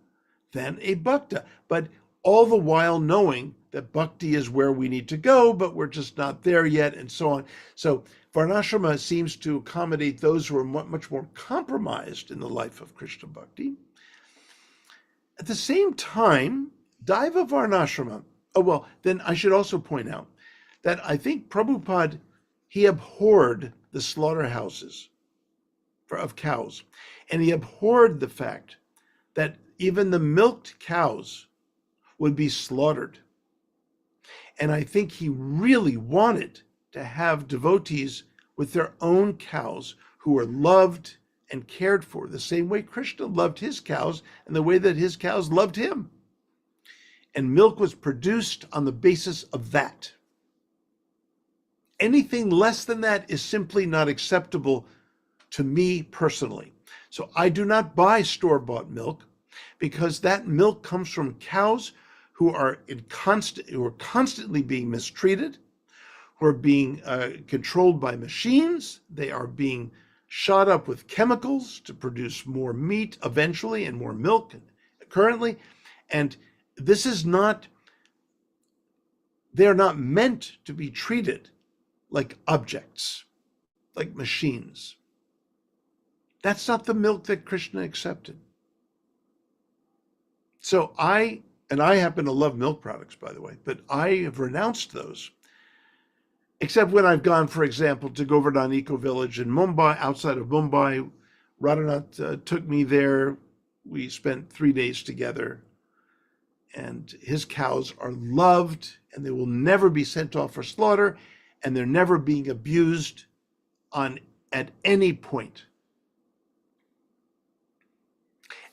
than a Bhakta. But all the while knowing that Bhakti is where we need to go, but we're just not there yet, and so on. So Varnashrama seems to accommodate those who are much more compromised in the life of Krishna Bhakti. At the same time, Daiva Varnashrama, then I should also point out that I think Prabhupada, he abhorred the slaughterhouses of cows, and he abhorred the fact that even the milked cows would be slaughtered. And I think he really wanted to have devotees with their own cows who were loved and cared for the same way Krishna loved his cows and the way that his cows loved him. And milk was produced on the basis of that. Anything less than that is simply not acceptable to me personally. So I do not buy store-bought milk because that milk comes from cows who are constantly being mistreated, who are being controlled by machines. They are being shot up with chemicals to produce more meat eventually and more milk currently. And this is not, they're not meant to be treated like objects, like machines. That's not the milk that Krishna accepted. So I happen to love milk products, by the way, but I have renounced those. Except when I've gone, for example, to Govardhan Eco Village in Mumbai, outside of Mumbai. Radhanath took me there. We spent 3 days together. And his cows are loved, and they will never be sent off for slaughter, and they're never being abused at any point.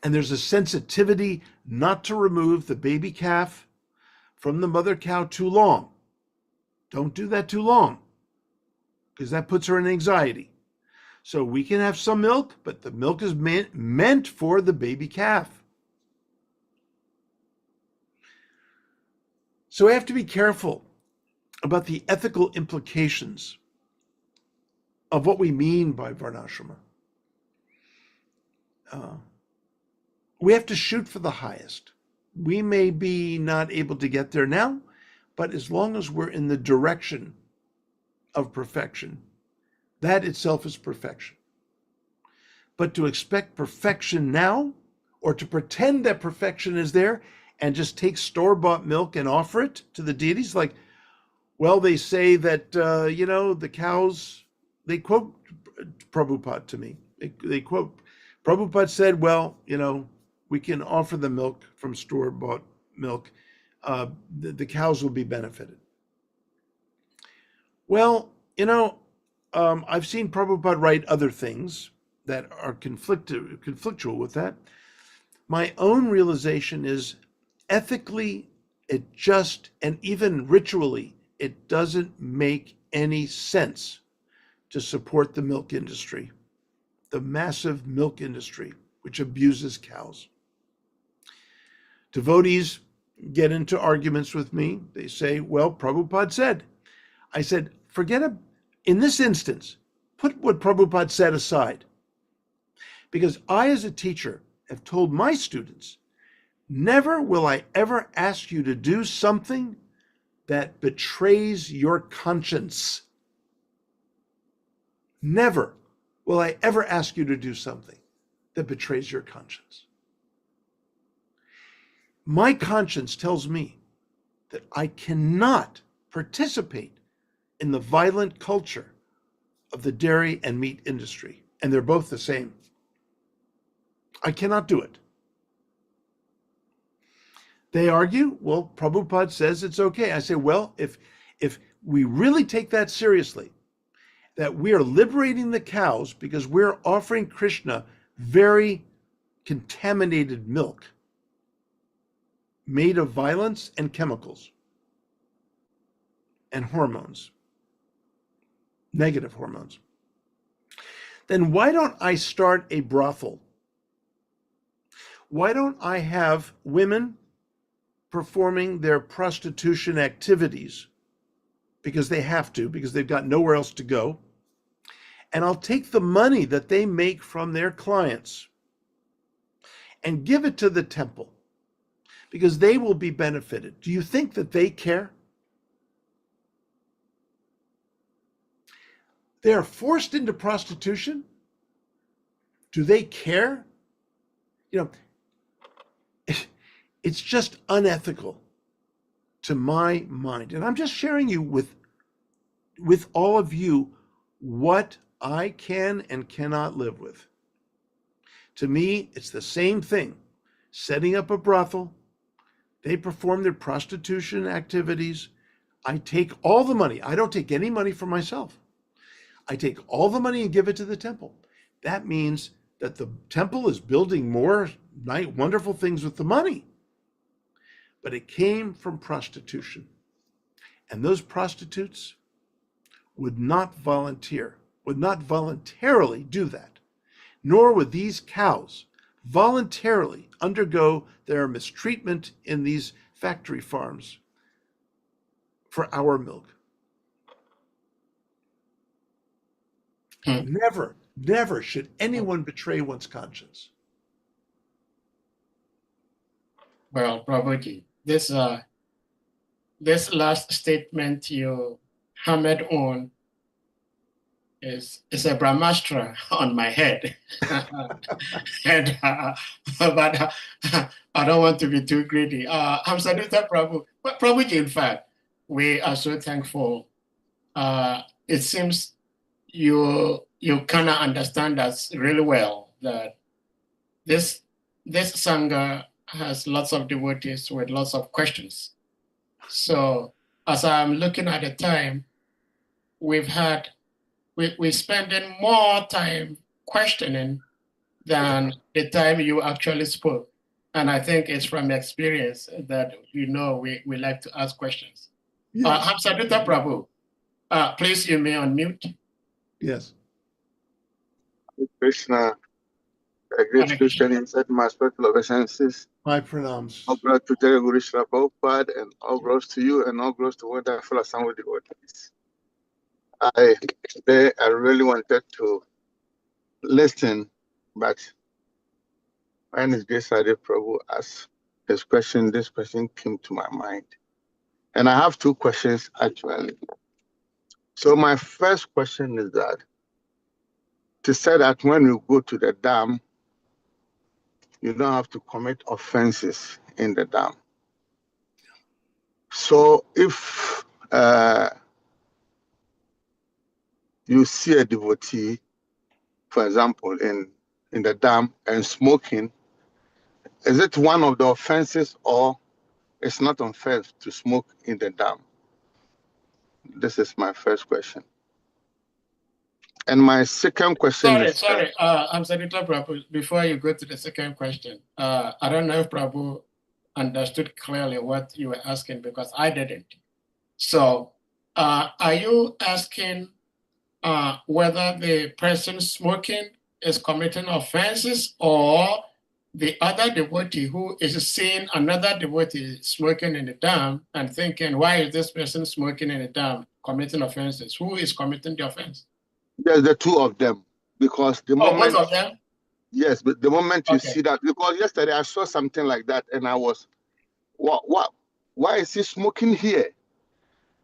And there's a sensitivity not to remove the baby calf from the mother cow too long. Don't do that too long, because that puts her in anxiety. So we can have some milk, but the milk is meant for the baby calf. So we have to be careful about the ethical implications of what we mean by Varnashrama. We have to shoot for the highest. We may be not able to get there now, but as long as we're in the direction of perfection, that itself is perfection. But to expect perfection now, or to pretend that perfection is there and just take store-bought milk and offer it to the deities, like, well, they say that, the cows, they quote Prabhupada to me. They quote, Prabhupada said, well, we can offer the milk from store-bought milk. The cows will be benefited. Well, I've seen Prabhupada write other things that are conflictual with that. My own realization is ethically, and even ritually, it doesn't make any sense to support the milk industry, the massive milk industry, which abuses cows. Devotees get into arguments with me. They say, well, Prabhupada said. I said, forget it. In this instance, put what Prabhupada said aside. Because I, as a teacher, have told my students, never will I ever ask you to do something that betrays your conscience. Never will I ever ask you to do something that betrays your conscience. My conscience tells me that I cannot participate in the violent culture of the dairy and meat industry, and they're both the same. I cannot do it. They argue, well, Prabhupada says it's okay. I say, well, if we really take that seriously, that we are liberating the cows because we're offering Krishna very contaminated milk made of violence and chemicals and hormones, negative hormones, then why don't I start a brothel? Why don't I have women performing their prostitution activities because they have to, because they've got nowhere else to go? And I'll take the money that they make from their clients and give it to the temple because they will be benefited. Do you think that they care? They are forced into prostitution. Do they care? You know, it's just unethical to my mind. And I'm just sharing you with all of you what I can and cannot live with. To me, it's the same thing. Setting up a brothel, they perform their prostitution activities. I take all the money. I don't take any money for myself. I take all the money and give it to the temple. That means that the temple is building more wonderful things with the money. But it came from prostitution. And those prostitutes would not voluntarily do that. Nor would these cows voluntarily undergo their mistreatment in these factory farms for our milk. Never should anyone betray one's conscience. Well, Prabhuji, this last statement you hammered on is a Brahmastra on my head. And, but I don't want to be too greedy. Hamsadutta Prabhu, Prabhuji, in fact, we are so thankful. It seems you kind of understand us really well, that this Sangha has lots of devotees with lots of questions. So as I'm looking at the time, we're spending more time questioning than the time you actually spoke. And I think it's from experience that we like to ask questions. Yes. Hamsadutta Prabhu, please, you may unmute. Yes. Krishna, a great Christian inside my special obeisances. My pranams. All glory to Jai Guru Shri Prabhupada, and all glories to you, and all glories to wonderful assembly devotees. Today I really wanted to listen, but when His Grace Adi Prabhu asked his question, this question came to my mind. And I have two questions actually. So my first question is that, to say that when you go to the dam, you don't have to commit offenses in the dam. So if you see a devotee, for example, in the dam and smoking, is it one of the offenses, or it's not offense to smoke in the dam? This is my first question. And my second question is... Sorry, Hamsadutta Prabhu, before you go to the second question, I don't know if Prabhu understood clearly what you were asking, because I didn't. So are you asking whether the person smoking is committing offenses, or the other devotee who is seeing another devotee smoking in the dam and thinking, why is this person smoking in the dam committing offenses? Who is committing the offense? There's the two of them, because the moment... both of them? Yes, but the moment you see that, because yesterday I saw something like that and I was, what? Why is he smoking here?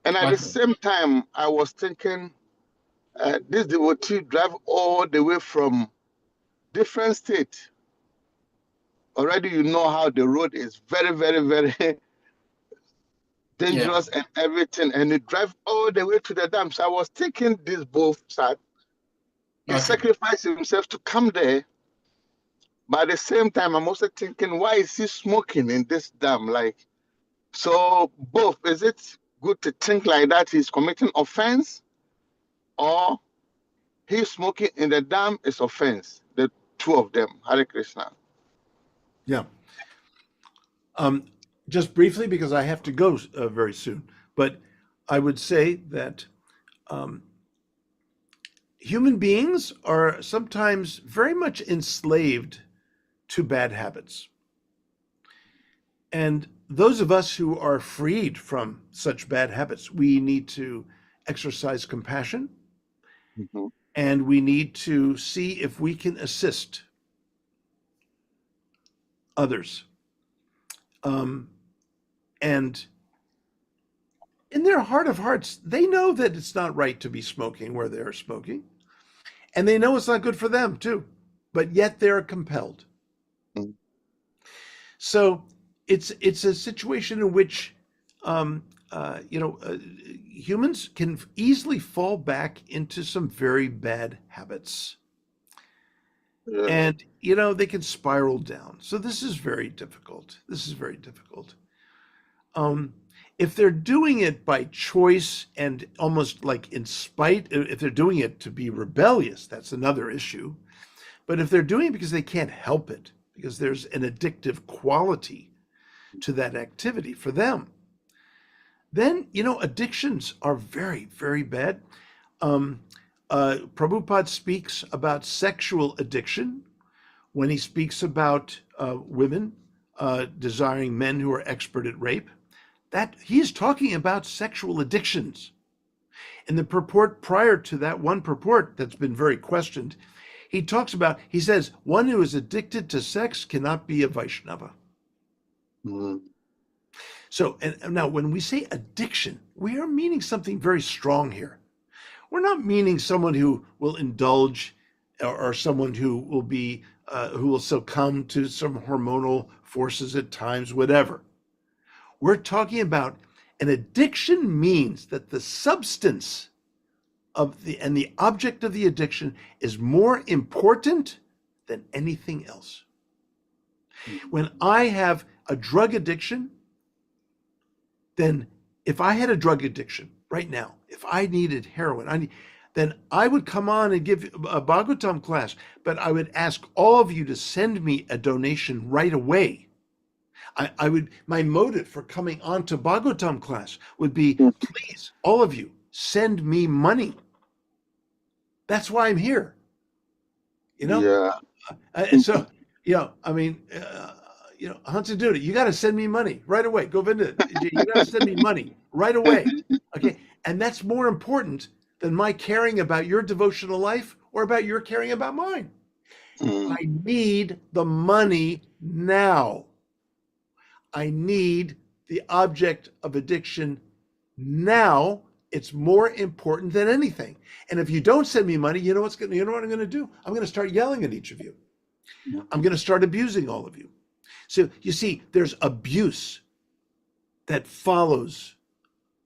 And at the same time, I was thinking, this devotee drive all the way from different states. Already you know how the road is very, very, very dangerous and everything. And he drive all the way to the dam. So I was thinking this both sides. He sacrificed himself to come there But at the same time, I'm also thinking, why is he smoking in this dam? Like, so both, is it good to think like that he's committing offense, or he's smoking in the dam is offense? The two of them, Hare Krishna. Yeah. Just briefly, because I have to go very soon, but I would say that human beings are sometimes very much enslaved to bad habits. And those of us who are freed from such bad habits, we need to exercise compassion, Mhm. and we need to see if we can assist others. And in their heart of hearts, they know that it's not right to be smoking where they're smoking. And they know it's not good for them too, but yet they're compelled. Mm. So it's a situation in which humans can easily fall back into some very bad habits, Yeah. and they can spiral down. So this is very difficult. This is very difficult. If they're doing it by choice and almost like in spite, if they're doing it to be rebellious, that's another issue. But if they're doing it because they can't help it, because there's an addictive quality to that activity for them, then addictions are very, very bad. Prabhupada speaks about sexual addiction when he speaks about women desiring men who are expert at rape. That he's talking about sexual addictions. In the purport prior to that one purport that's been very questioned, he says, one who is addicted to sex cannot be a Vaishnava. Mm. So, and now when we say addiction, we are meaning something very strong here. We're not meaning someone who will indulge or someone who will succumb to some hormonal forces at times, whatever. We're talking about an addiction means that the substance and the object of the addiction is more important than anything else. When I have a drug addiction, then if I had a drug addiction right now, if I needed heroin, then I would come on and give a Bhagavatam class, but I would ask all of you to send me a donation right away. My motive for coming on to Bhagavatam class would be, please, all of you, send me money. That's why I'm here. Yeah. So, Hunter Duty, you got to send me money right away. Govinda, you got to send me money right away. Okay. And that's more important than my caring about your devotional life or about your caring about mine. Mm. I need the money now. I need the object of addiction now. It's more important than anything. And if you don't send me money, you know what I'm going to do? I'm going to start yelling at each of you. I'm going to start abusing all of you. So you see, there's abuse that follows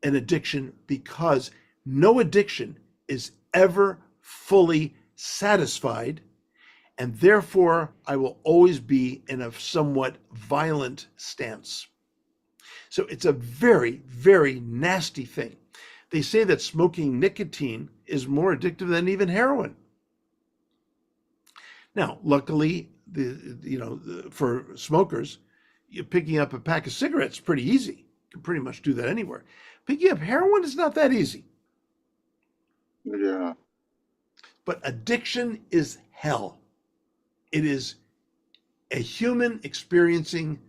an addiction because no addiction is ever fully satisfied. And therefore, I will always be in a somewhat violent stance. So it's a very, very nasty thing. They say that smoking nicotine is more addictive than even heroin. Now, luckily, for smokers, picking up a pack of cigarettes is pretty easy. You can pretty much do that anywhere. Picking up heroin is not that easy. Yeah. But addiction is hell. It is a human experiencing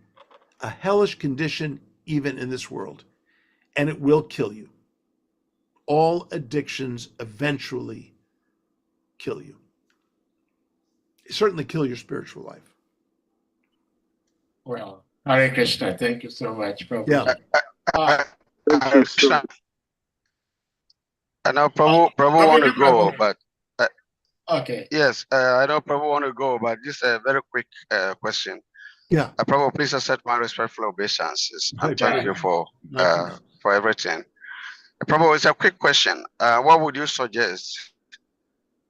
a hellish condition even in this world, and it will kill you. All addictions eventually kill you. Certainly kill your spiritual life. Well, Hare Krishna, thank you so much, Prabhuji. Yeah. Thank you so much. I know Prabhu want to go, but okay. Yes, I know Prabhu want to go, but just a very quick question. Yeah. Prabhu, please accept my respectful obeisances and thank you for everything. Prabhu, it's a quick question. What would you suggest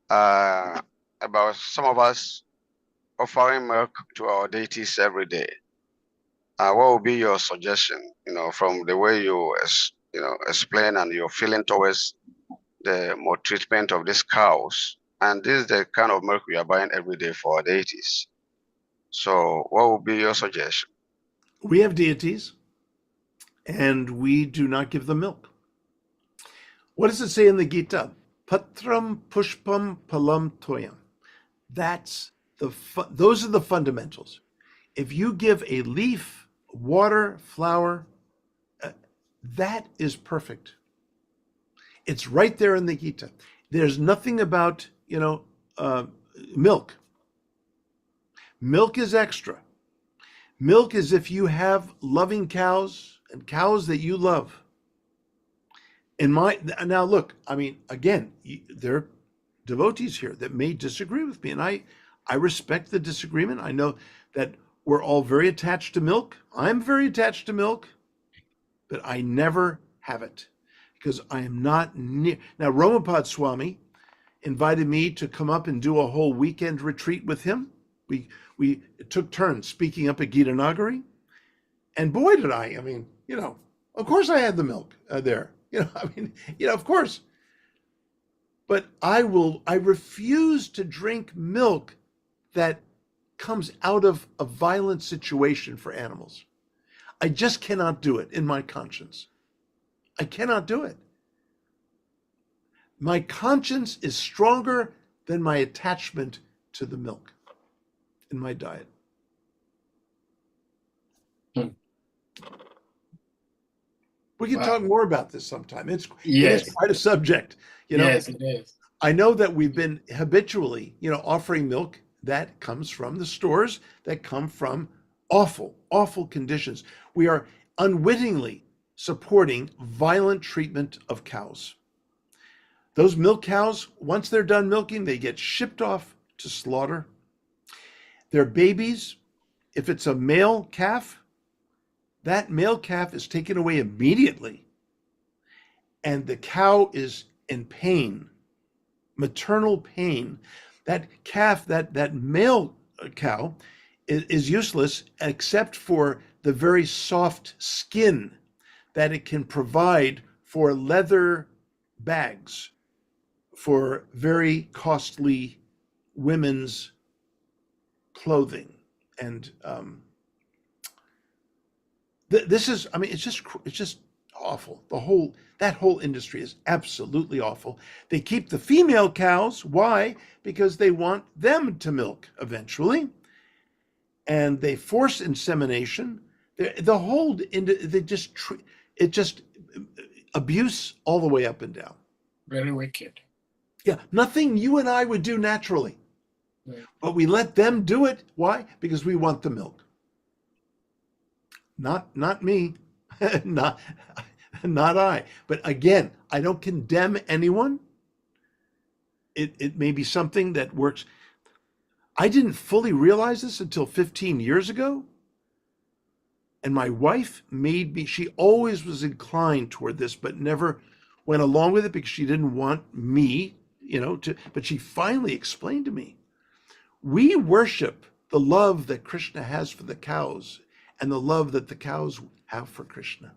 about some of us offering milk to our deities every day, what would be your suggestion? From the way you explain and your feeling towards the maltreatment of these cows, and this is the kind of milk we are buying every day for our deities. So, what would be your suggestion? We have deities, and we do not give them milk. What does it say in the Gita? Patram pushpam palam toyam. Those are the fundamentals. If you give a leaf, water, flour, that is perfect. It's right there in the Gita. There's nothing about, milk. Milk is extra. Milk is if you have loving cows and cows that you love. Now look, I mean, again, there are devotees here that may disagree with me, and I respect the disagreement. I know that we're all very attached to milk. I'm very attached to milk, but I never have it because I am not near. Now, Romapad Swami invited me to come up and do a whole weekend retreat with him. We took turns speaking up at Gita Nagari, and boy, did I mean, of course I had the milk there. Of course. But I refuse to drink milk that comes out of a violent situation for animals. I just cannot do it in my conscience. I cannot do it. My conscience is stronger than my attachment to the milk in my diet. We can talk more about this sometime. It is quite a subject. Yes, it is. I know that we've been habitually, offering milk that comes from the stores that come from awful, awful conditions. We are unwittingly supporting violent treatment of cows. Those milk cows, once they're done milking, they get shipped off to slaughter. Their babies, if it's a male calf, that male calf is taken away immediately, and the cow is in pain, maternal pain. That calf, that male cow, is useless except for the very soft skin that it can provide for leather bags for very costly women's clothing. And this is, it's just awful. That whole industry is absolutely awful. They keep the female cows. Why? Because they want them to milk eventually. And they force insemination. It just abuse all the way up and down. Very wicked. Yeah, nothing you and I would do naturally. Right. But we let them do it. Why? Because we want the milk. Not me, not I. But again, I don't condemn anyone. It may be something that works. I didn't fully realize this until 15 years ago. And my wife she always was inclined toward this, but never went along with it because she didn't want me, but she finally explained to me. We worship the love that Krishna has for the cows and the love that the cows have for Krishna.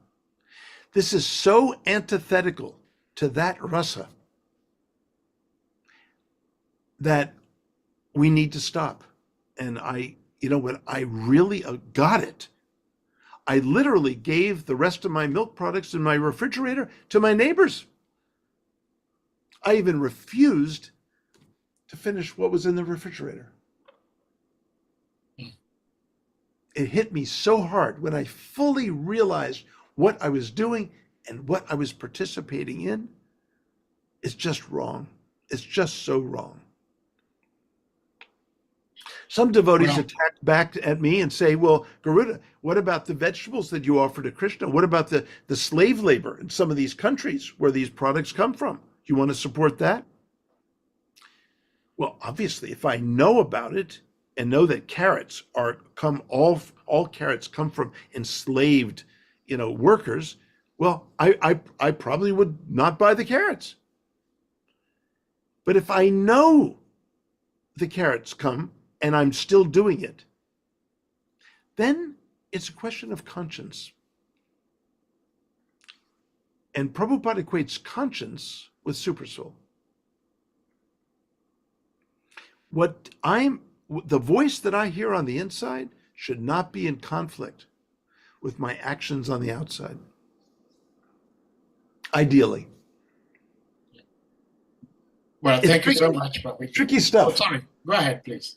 This is so antithetical to that rasa that we need to stop. And when I really got it, I literally gave the rest of my milk products in my refrigerator to my neighbors. I even refused to finish what was in the refrigerator. It hit me so hard when I fully realized what I was doing and what I was participating in. It's just wrong. It's just so wrong. Some devotees attack back at me and say, well, Garuda, what about the vegetables that you offer to Krishna? What about the slave labor in some of these countries where these products come from? You want to support that? Well, obviously, if I know about it and know that all carrots come from enslaved, workers, well, I probably would not buy the carrots. But if I know the carrots come and I'm still doing it, then it's a question of conscience. And Prabhupada equates conscience with supersoul. The voice that I hear on the inside should not be in conflict with my actions on the outside. Ideally. Well, It's thank you so tricky. much, Prabhuji. Tricky stuff. Oh, sorry. Go ahead, please.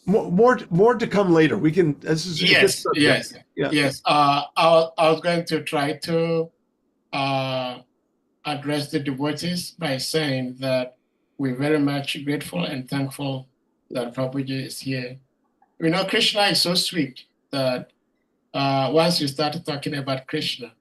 More to come later. We can. This is a good Yes, subject. yes, Yeah. yes. I was going to try to address the devotees by saying that we're very much grateful and thankful that Prabhuji is here. You know, Krishna is so sweet that once you start talking about Krishna,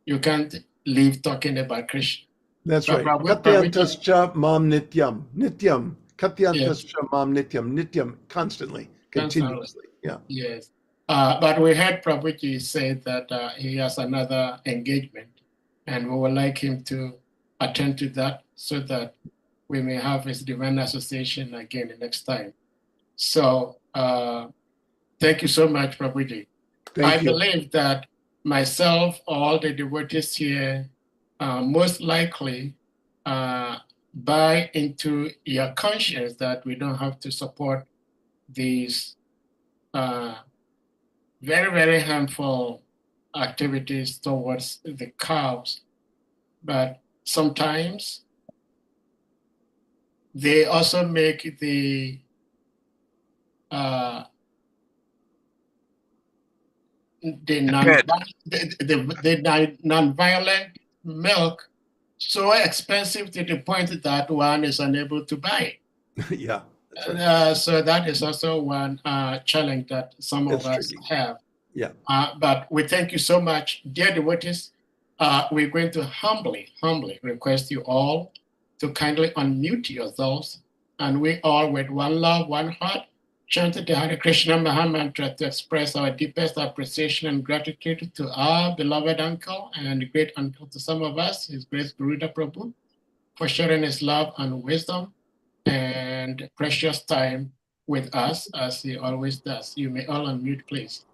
you can't leave talking about Krishna. That's But right. Katyantascha mam nityam. Nityam. Katyantascha mam nityam. Nityam. Constantly. Continuously. Yeah. Yes. But we heard Prabhuji say that he has another engagement, and we would like him to attend to that so that we may have his divine association again the next time. So thank you so much, Prabhuji. I believe that myself, all the devotees here, most likely buy into your conscience that we don't have to support these very, very harmful activities towards the cows. But sometimes they also make the non-violent milk so expensive to the point that one is unable to buy it. Yeah. That's right. So that is also one challenge that some of us have. Yeah. But we thank you so much, dear devotees. We're going to humbly request you all to kindly unmute yourselves, and we all, with one love, one heart, chant the Hare Krishna Maha Mantra to express our deepest appreciation and gratitude to our beloved uncle and great uncle to some of us, His Grace Garuda Prabhu, for sharing his love and wisdom and precious time with us, as he always does. You may all unmute, please.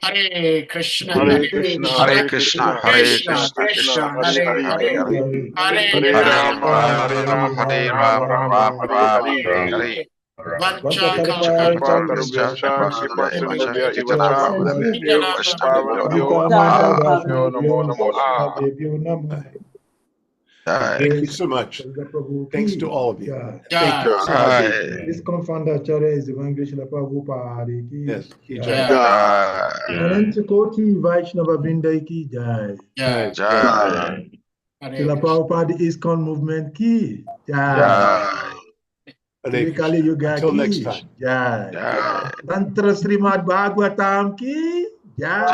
Hare Krishna, Hare Krishna, Hare Krishna, Hare Krishna, Krishna Krishna, Hare Hare. Hare Hare Rama, Ram, Hare Ram, Ram Ram, Hare Hare. Vancha Kalpatarubhyascha, Kripa Sindhya Evacha, Patitana Bhavana, Vaishnavibhyo, Namo Namo. Thank you so much. Thanks to all of you. Thank you. This confounder Acharya is Divine Krishna Prabhupada ki. Yes. Anant Koti Vaishnava Vrinda ki jai. Jai. Srila Prabhupada ISKCON movement ki jai. Kali Yuga Until ki next time. jai. Jai. Tantra Srimad Bhagavatam ki jai.